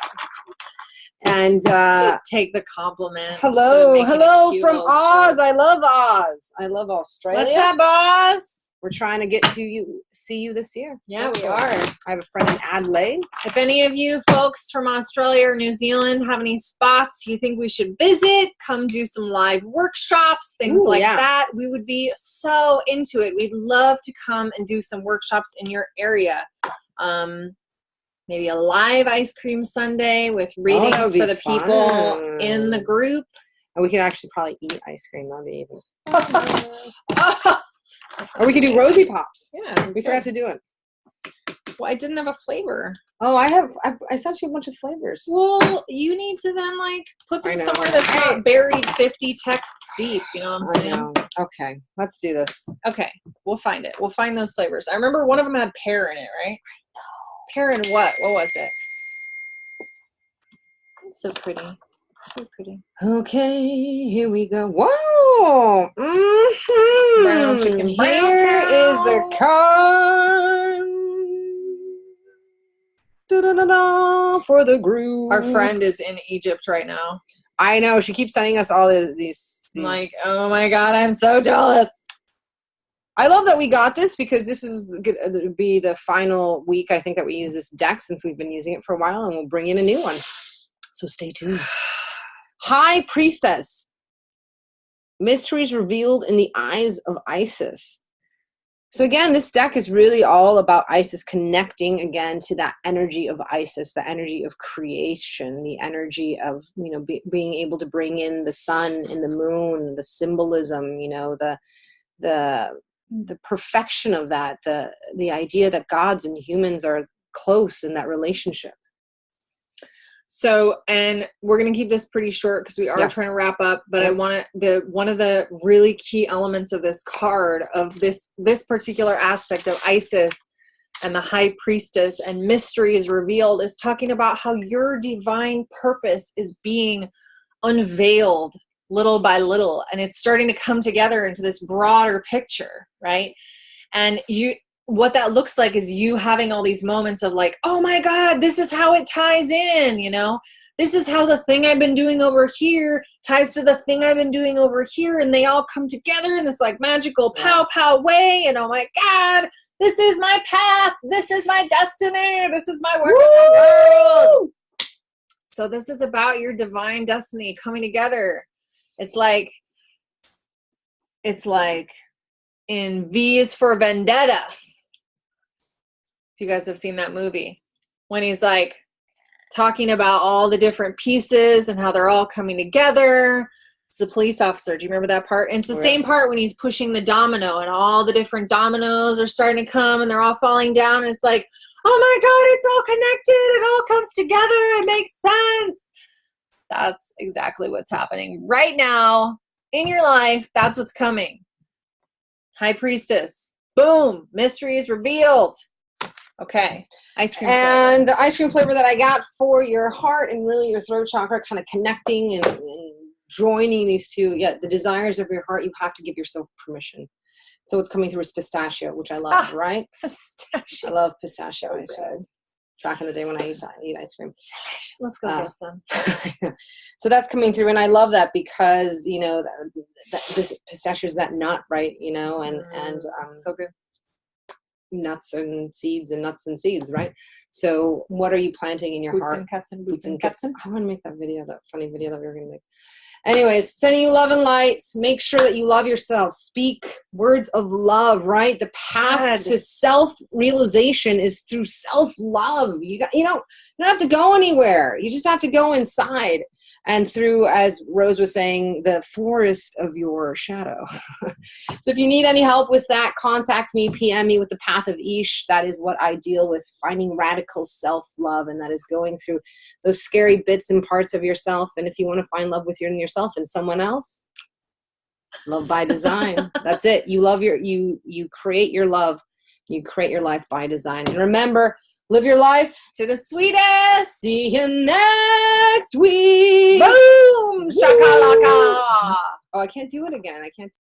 And Just take the compliment. hello from Oz. I love Oz. I love Australia. What's up, boss? We're trying to get to see you this year. Yeah, we are. I have a friend in Adelaide. If any of you folks from Australia or New Zealand have any spots you think we should visit, come do some live workshops, things like that. We would be so into it. We'd love to come and do some workshops in your area. Maybe a live ice cream sundae with readings for the people in the group. And we could actually probably eat ice cream. That'd be even. Or we could do Rosie Pops. Yeah. We forgot to do it. Well, I didn't have a flavor. Oh, I sent you a bunch of flavors. Well, you need to then like put them somewhere that's not buried 50 texts deep. You know what I'm saying? I know. Okay, let's do this. Okay, we'll find it. We'll find those flavors. I remember one of them had pear in it, right? I know. Pear and what? What was it? It's so pretty. It's really pretty. Okay, here we go. Whoa! Mm-hmm. Brown chicken. Here is the card. Da-da-da-da, for the group. Our friend is in Egypt right now. I know. She keeps sending us all these. I'm like, oh my God, I'm so jealous. I love that we got this because this is going to be the final week, I think, that we use this deck since we've been using it for a while, and we'll bring in a new one. So stay tuned. High Priestess. Mysteries revealed in the eyes of Isis. So again, this deck is really all about Isis connecting again to that energy of Isis, the energy of creation, the energy of, you know, being able to bring in the sun and the moon, the symbolism, you know, the perfection of that, the idea that gods and humans are close in that relationship. So, and we're going to keep this pretty short because we are trying to wrap up, but I want to, one of the really key elements of this card, of this particular aspect of Isis and the High Priestess and mysteries revealed, is talking about how your divine purpose is being unveiled little by little, and it's starting to come together into this broader picture, right? And what that looks like is you having all these moments of like, oh my God, this is how it ties in, you know? This is how the thing I've been doing over here ties to the thing I've been doing over here, and they all come together in this like magical pow way, and oh my God, this is my path, this is my destiny, this is my work in the world. So this is about your divine destiny coming together. It's like in V is for Vendetta. If you guys have seen that movie, when he's like talking about all the different pieces and how they're all coming together. It's the police officer. Do you remember that part? And it's the same part when he's pushing the domino and all the different dominoes are starting to come and they're all falling down. And it's like, oh my God, it's all connected. It all comes together. It makes sense. That's exactly what's happening right now in your life. That's what's coming. High Priestess. Boom. Mystery is revealed. Okay. Ice cream flavor. And the ice cream flavor that I got for your heart and really your throat chakra, kind of connecting and joining these two. Yeah, the desires of your heart, you have to give yourself permission. So what's coming through is pistachio, which I love, right? Pistachio. I love pistachio So ice cream. Back in the day when I used to eat ice cream. Let's go get some. So that's coming through, and I love that because, you know, this pistachio is that nut, right? You know, and so good. nuts and seeds, right? So what are you planting in your Boots heart? and cuts and Boots boots and and cuts. cuts. I want to make that video, that funny video that we were going to make. Anyways, sending you love and light. Make sure that you love yourself. Speak words of love, right? The path to self-realization is through self-love. You don't have to go anywhere. You just have to go inside and through, as Rose was saying, the forest of your shadow. So if you need any help with that, contact me, PM me with the Path of Ish. That is what I deal with, finding radical self-love, and that is going through those scary bits and parts of yourself. And if you want to find love within yourself and someone else, love by design. That's it. You love you create your love. You create your life by design. And remember, live your life to the sweetest. See you next week. Boom! Shakalaka! Oh, I can't do it again. I can't.